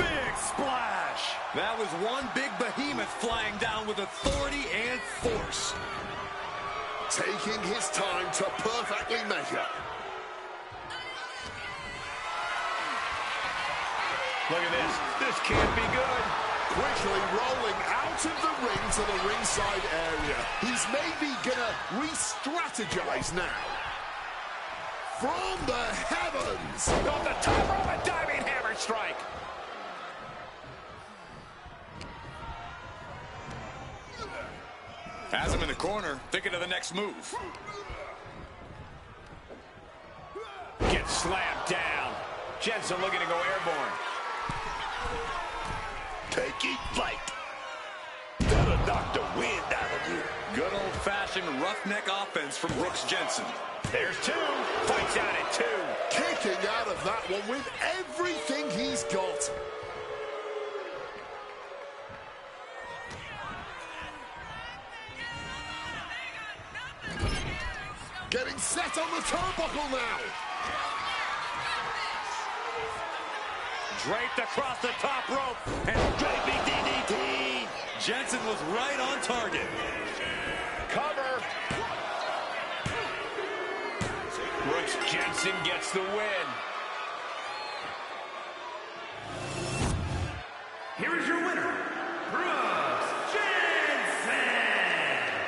Big splash. That was one big behemoth flying down with authority and force. Taking his time to perfectly measure. Look at this. This can't be good. Quickly rolling out of the ring to the ringside area. He's maybe gonna re-strategize now. From the heavens. Off the top rope, a diving hammer strike. Has him in the corner, thinking of the next move. Gets slammed down. Jensen looking to go airborne. Taking flight. That'll knock the wind out of you. Good old-fashioned roughneck offense from Brooks Jensen. There's two. Fights out at two. Kicking out of that one with everything he's got. Getting set on the turnbuckle now. Draped across the top rope and draping DDT. Jensen was right on target. Cover. Brooks Jensen gets the win. Here is your winner, Brooks Jensen.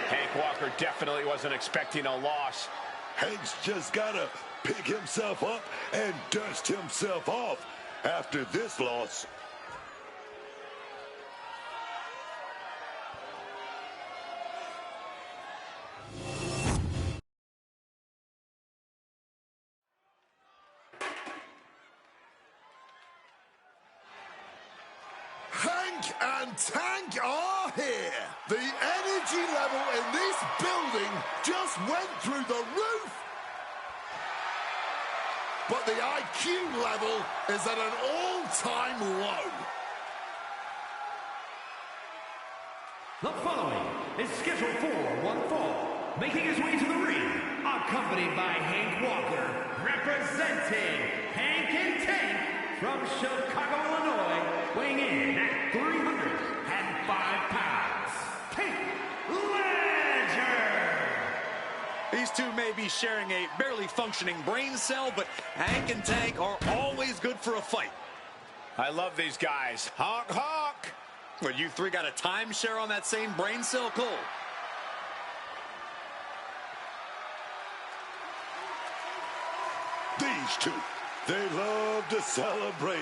Hank Walker definitely wasn't expecting a loss. Hank's just gotta pick himself up and dust himself off after this loss. Hank and Tank are here. The energy level in this building just went through the roof. But the IQ level is at an all-time low. The following is scheduled for one fall. Making his way to the ring, accompanied by Hank Walker, representing Hank and Tank from Chicago, Illinois, weighing in at 305 pounds. Tank Ledger! These two may be sharing a barely functioning brain cell, but Hank and Tank are always good for a fight. I love these guys. Honk, honk. Well, you three got a timeshare on that same brain cell, Cole? These two, they love to celebrate.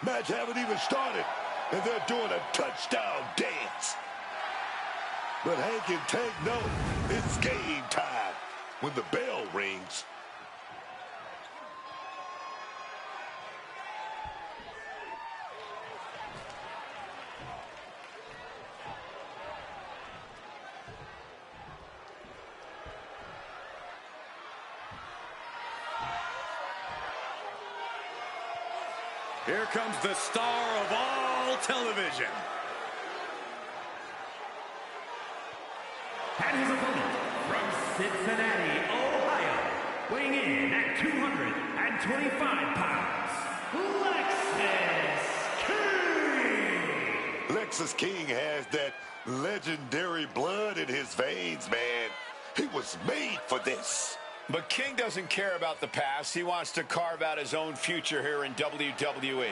Match haven't even started, and they're doing a touchdown dance. But Hank and Tank know it's game time. when the bell rings. Here comes the star of all television. And his opponent from Cincinnati, Ohio, weighing in at 225 pounds, Lexis King. Lexis King has that legendary blood in his veins, man. He was made for this. But King doesn't care about the past. He wants to carve out his own future here in WWE.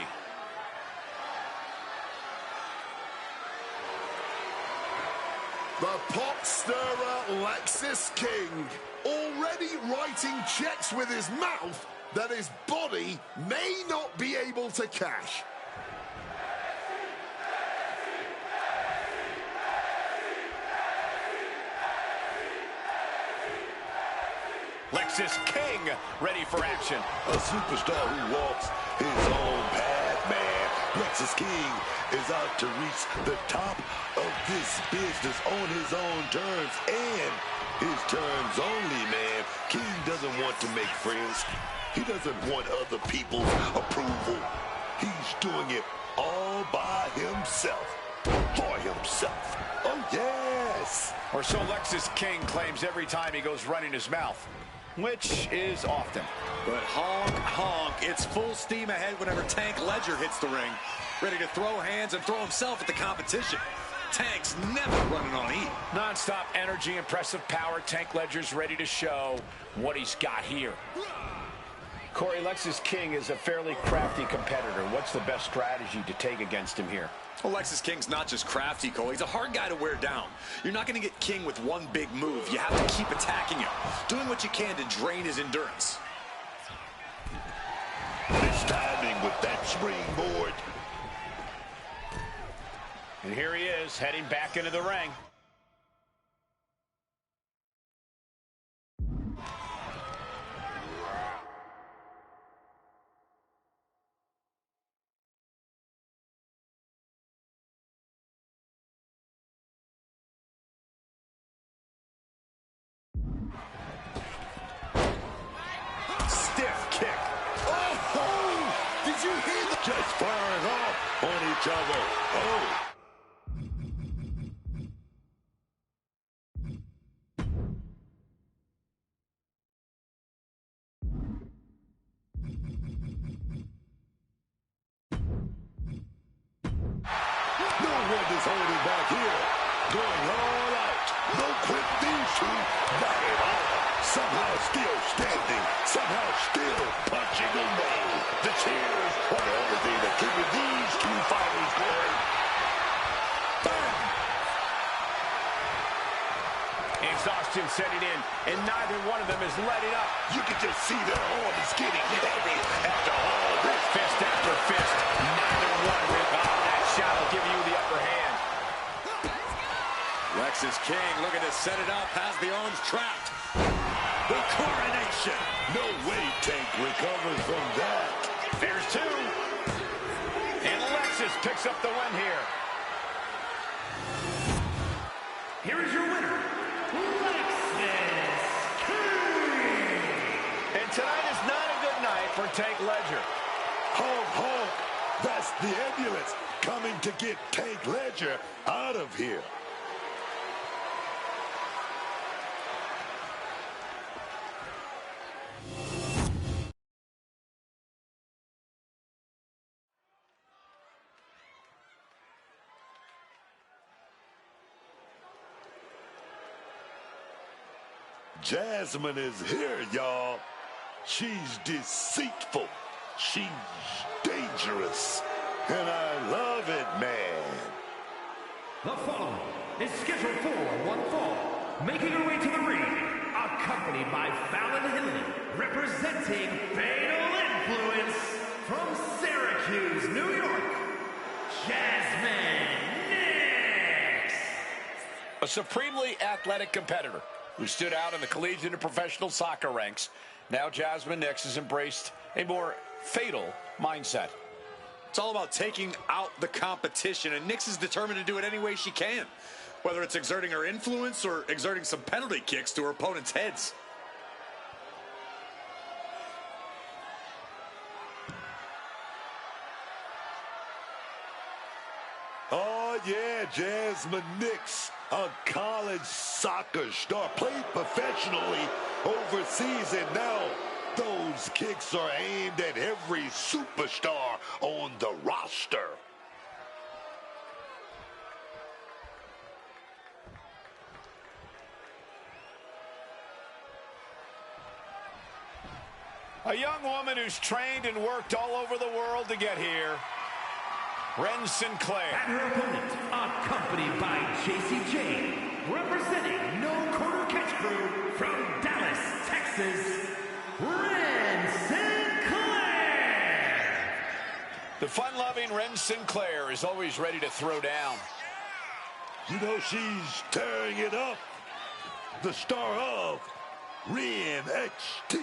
The pot stirrer Lexis King, already writing checks with his mouth that his body may not be able to cash. Lexis King ready for action. A superstar who walks his own path, man. Lexis King is out to reach the top of this business on his own terms and his terms only, man. King doesn't want to make friends. He doesn't want other people's approval. He's doing it all by himself, for himself. Oh, yes. Or so Lexis King claims every time he goes running his mouth, which is often. But honk, honk, it's full steam ahead whenever Tank Ledger hits the ring, ready to throw hands and throw himself at the competition. Tank's never running on E. Non-stop energy, impressive power. Tank Ledger's ready to show what he's got here. Corey, Lexis King is a fairly crafty competitor. What's the best strategy to take against him here? Well, Lexis King's not just crafty, Cole. He's a hard guy to wear down. You're not going to get King with one big move. You have to keep attacking him, doing what you can to drain his endurance. This timing with that springboard. And here he is, heading back into the ring. Stiff kick. Oh, did you hear that? Just firing off on each other. Oh. No one is holding back here. Going all out. No quit these two. Not at all. Somehow still standing. Somehow still punching away. The cheers are the only thing that keeping these two fighters going. Bam! Exhaustion setting in, and neither one of them is letting up. You can just see their arm is getting heavy after all this. Fist after fist, neither one will. That shot will give you the upper hand. Lexis King looking to set it up, has the arms trapped. The coronation. No way Tank recovers from that. There's two. And Lexis picks up the win here. Here is your winner, Lexis King. And tonight is not a good night for Tank Ledger. Honk, honk. That's the ambulance coming to get Tank Ledger out of here. Jasmine is here, y'all. She's deceitful. She's dangerous. And I love it, man. The following is scheduled for one fall. Making her way to the ring, accompanied by Fallon Henley, representing Fatal Influence from Syracuse, New York, Jasmine Nix. A supremely athletic competitor. who stood out in the collegiate and professional soccer ranks. Now Jasmine Nix has embraced a more fatal mindset. It's all about taking out the competition, and Nix is determined to do it any way she can, whether it's exerting her influence or exerting some penalty kicks to her opponent's heads. Oh, yeah, Jasmine Nix, a college soccer star, played professionally overseas, and now those kicks are aimed at every superstar on the roster. A young woman who's trained and worked all over the world to get here. Ren Sinclair. And her opponent, accompanied by JCJ, representing No Corner Catch Crew from Dallas, Texas, Ren Sinclair. The fun-loving Ren Sinclair is always ready to throw down. You know, she's tearing it up. The star of Ren XT.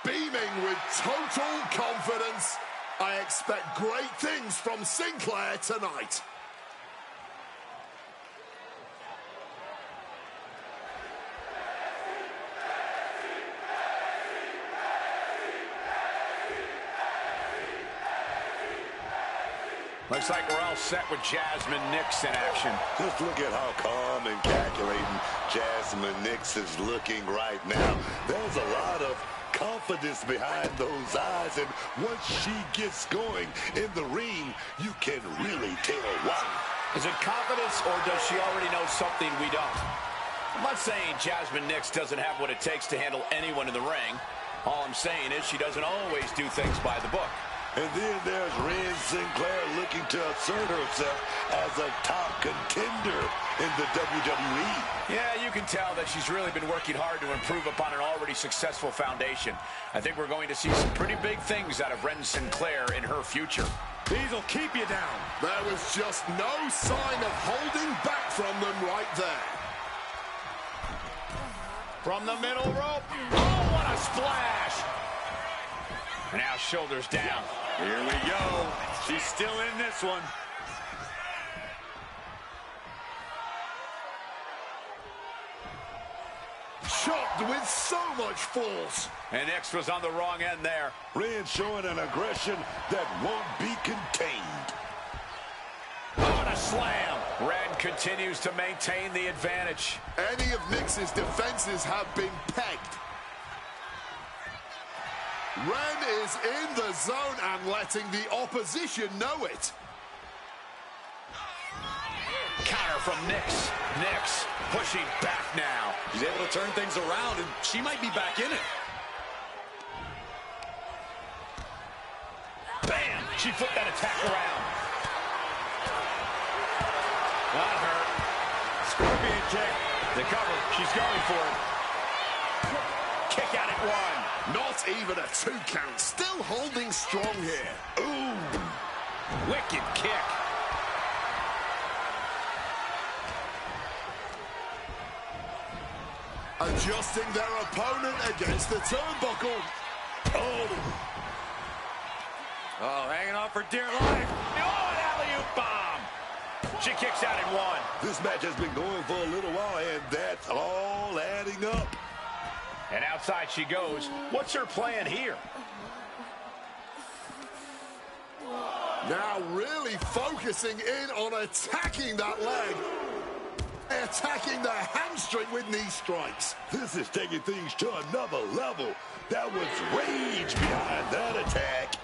Beaming with total confidence, I expect great things from Sinclair tonight. Looks like we're all set with Jasmine Nix in action. Just look at how calm and calculating Jasmine Nix is looking right now. There's a lot of confidence behind those eyes, and once she gets going in the ring, you can really tell why. Is it confidence, or does she already know something we don't? I'm not saying Jasmine Nix doesn't have what it takes to handle anyone in the ring. All I'm saying is she doesn't always do things by the book. And then there's Ren Sinclair looking to assert herself as a top contender in the WWE. Yeah, you can tell that she's really been working hard to improve upon an already successful foundation. I think we're going to see some pretty big things out of Ren Sinclair in her future. These will keep you down. There was just no sign of holding back from them right there. From the middle rope. Oh, what a splash! And now shoulders down. Here we go. She's still in this one. Chopped with so much force. And Nix was on the wrong end there. Ren showing an aggression that won't be contained. What a slam! Ren continues to maintain the advantage. Any of Nix's defenses have been pegged. Ren is in the zone and letting the opposition know it. Counter from Nix. Nix pushing back now. He's able to turn things around, and she might be back in it. Bam! She flipped that attack around. That hurt. Scorpion kick. The cover. She's going for it. Kick out at one. Not even a 2 count. Still holding strong here. Ooh. Wicked kick. Adjusting their opponent against the turnbuckle. Oh, hanging on for dear life. Oh, an alley-oop bomb. She kicks out at one. This match has been going for a little while, and that's all adding up. And outside she goes. What's her plan here? Now really focusing in on attacking that leg. Attacking the hamstring with knee strikes. This is taking things to another level. That was rage behind that attack.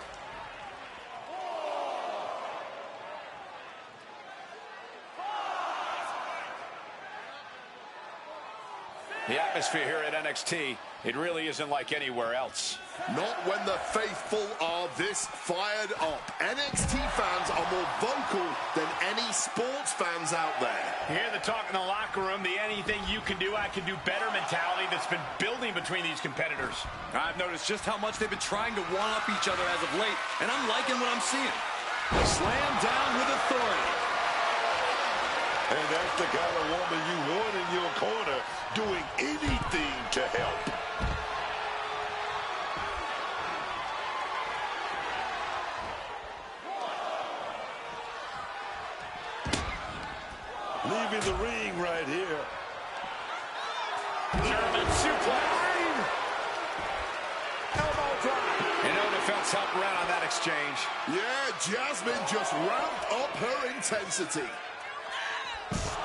The atmosphere here at NXT, it really isn't like anywhere else. Not when the faithful are this fired up. NXT fans are more vocal than any sports fans out there. You hear the talk in the locker room, the anything you can do, I can do better mentality that's been building between these competitors. I've noticed just how much they've been trying to one-up each other as of late, and I'm liking what I'm seeing. Slam down with authority. leaving the ring right here. German suplex. Elbow drop. And no defense helped around on that exchange. Yeah, Jasmine just ramped up her intensity.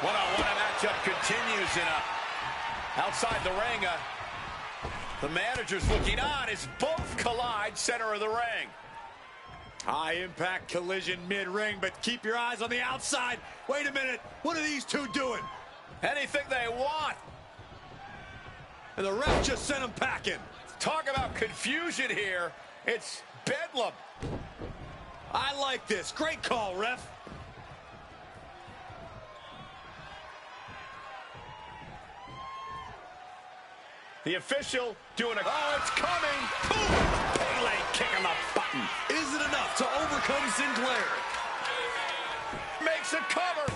One-on-one matchup continues in outside the ring. The manager's looking on as both collide center of the ring. High impact collision mid-ring, but keep your eyes on the outside. Wait a minute, what are these two doing? Anything they want. And the ref just sent them packing. Talk about confusion here. It's bedlam. I like this. Great call, ref. The official doing a... Oh, it's coming. Boom! Pele kicking the button. Is it enough to overcome Sinclair? Makes a cover.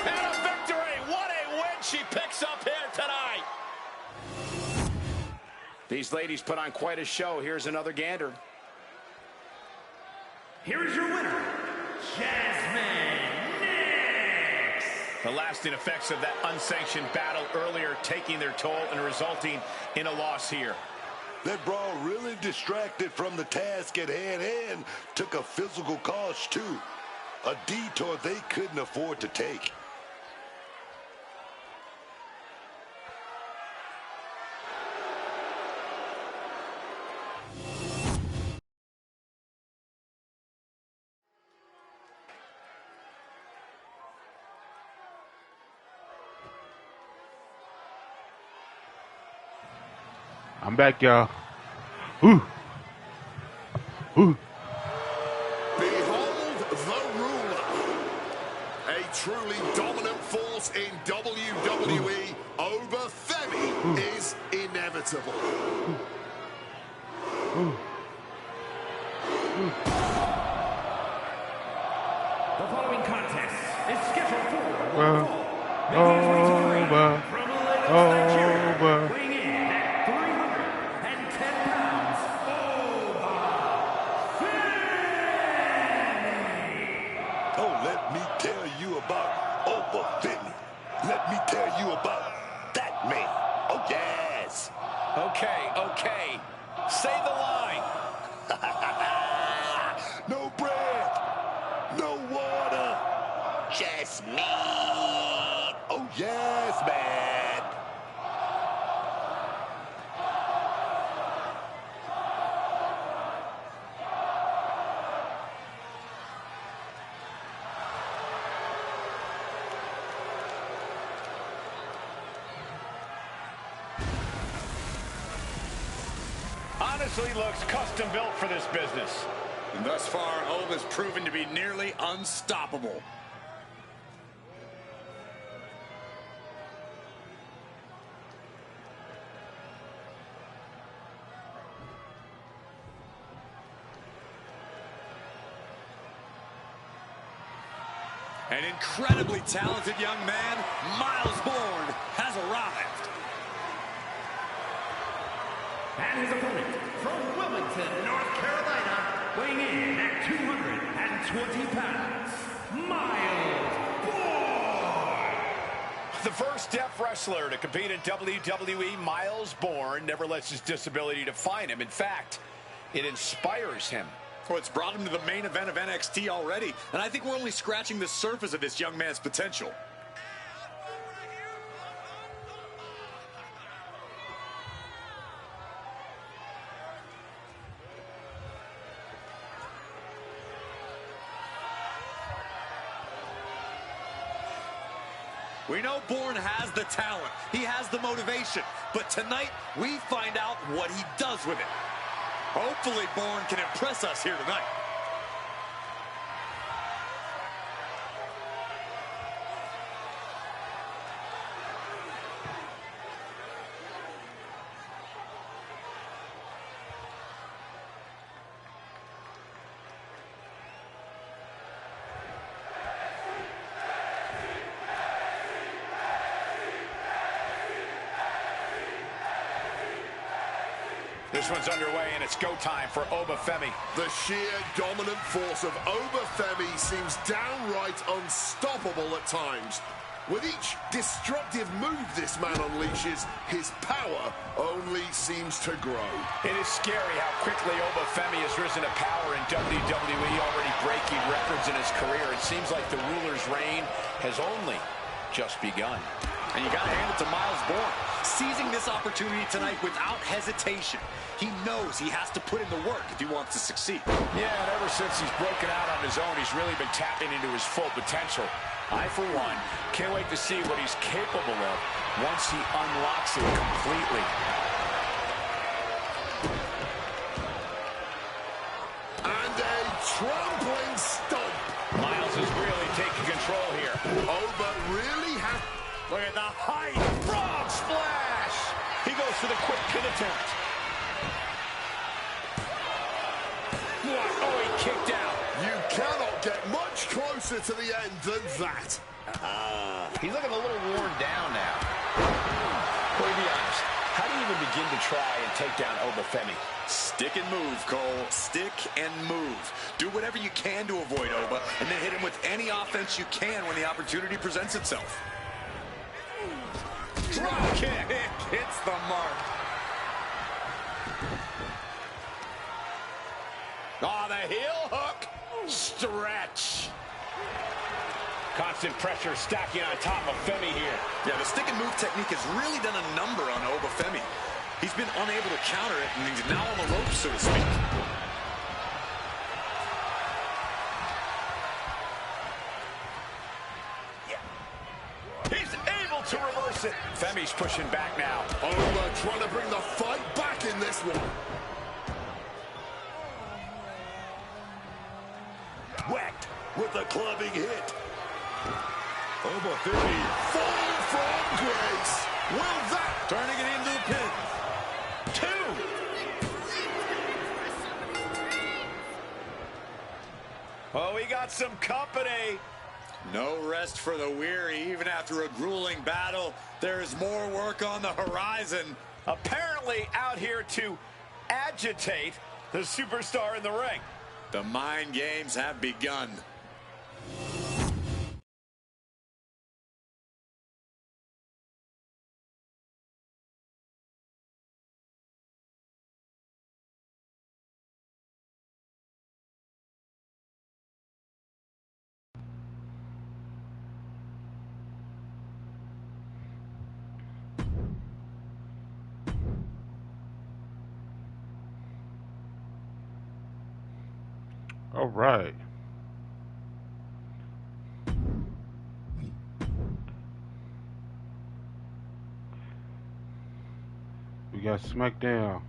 And a victory. What a win she picks up here tonight. These ladies put on quite a show. Here's another gander. Here is your winner, Jasmine. The lasting effects of that unsanctioned battle earlier taking their toll and resulting in a loss here. That brawl really distracted from the task at hand and took a physical cost too. A detour they couldn't afford to take. I'm back, y'all. Ooh. Ooh. Behold the ruler. A truly dominant force in WWE over Femi is inevitable. The following contest is scheduled for one fall. From Lagos, Nigeria, weighing in at 310 pounds, Femi. Oh, let me tell you about Femi. Let me tell you about that man. Oh, yes. Okay. Say the line. No bread, no water, just me. Oh, yes, man. Honestly looks custom built for this business. And thus far, Hope has proven to be nearly unstoppable. An incredibly talented young man, Miles Bourne, has arrived. And his opponent from Wilmington, North Carolina, weighing in at 220 pounds, Miles Bourne. The first deaf wrestler to compete in WWE, Miles Bourne, never lets his disability define him. In fact, it inspires him. Well, it's brought him to the main event of NXT already, and I think we're only scratching the surface of this young man's potential. We know Bourne has the talent, he has the motivation, but tonight we find out what he does with it. Hopefully Bourne can impress us here tonight. This one's underway, and it's go time for Obafemi. The sheer dominant force of Obafemi seems downright unstoppable at times. With each destructive move this man unleashes, his power only seems to grow. It is scary how quickly Obafemi has risen to power in WWE, already breaking records in his career. It seems like the ruler's reign has only just begun. And you got to hand it to Miles Bourne, seizing this opportunity tonight without hesitation. He knows he has to put in the work if he wants to succeed. Yeah, and ever since he's broken out on his own, he's really been tapping into his full potential. I, for one, can't wait to see what he's capable of once he unlocks it completely. And a trampling stomp. Miles is really taking control here. Oba really has... Look at the height. Frog splash. He goes for the quick pin attempt. What? Oh, he kicked out. You cannot get much closer to the end than that. He's looking a little worn down now. Well, to be honest, how do you even begin to try and take down Obafemi? Stick and move, Cole. Stick and move. Do whatever you can to avoid Oba, and then hit him with any offense you can when the opportunity presents itself. Drop kick hits the mark. Oh, the heel hook. Stretch. Constant pressure stacking on top of Femi here. Yeah, the stick and move technique has really done a number on Obafemi. He's been unable to counter it, and he's now on the ropes, so to speak. He's able to reverse it. Femi's pushing back now. Oba trying to bring the fight back in this one. Whacked with a clubbing hit. Obafemi falling from grace. Will that... Turning it into the pin. 2. Oh, we got some company. No rest for the weary. Even after a grueling battle, there's more work on the horizon. Apparently out here to agitate the superstar in the ring. The mind games have begun. All right. We got SmackDown.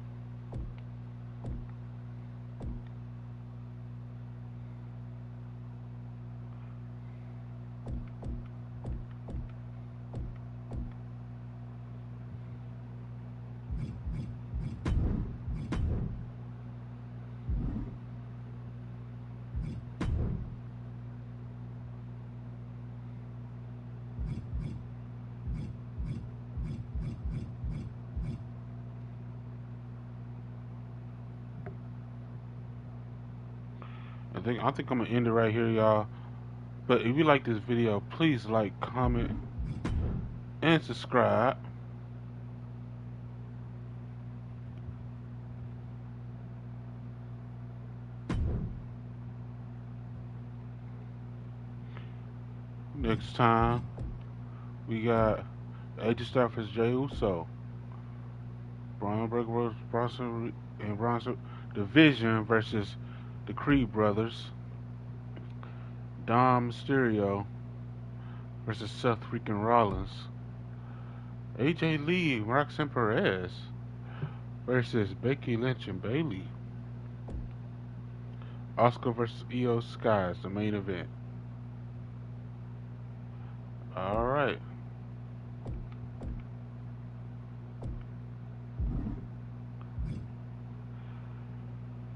I think I'm gonna end it right here, y'all. But if you like this video, please like, comment, and subscribe. Next time we got AJ Styles vs Jey Uso, Braun Breaker vs Bronson and Bronson Division versus the Creed brothers, Dom Mysterio versus Seth freaking Rollins, AJ Lee and Roxanne Perez versus Becky Lynch and Bayley, Oscar versus Io Sky is the main event. Alright.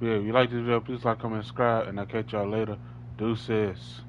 Yeah, if you like this video, please like, comment, subscribe, and I'll catch y'all later. Deuces.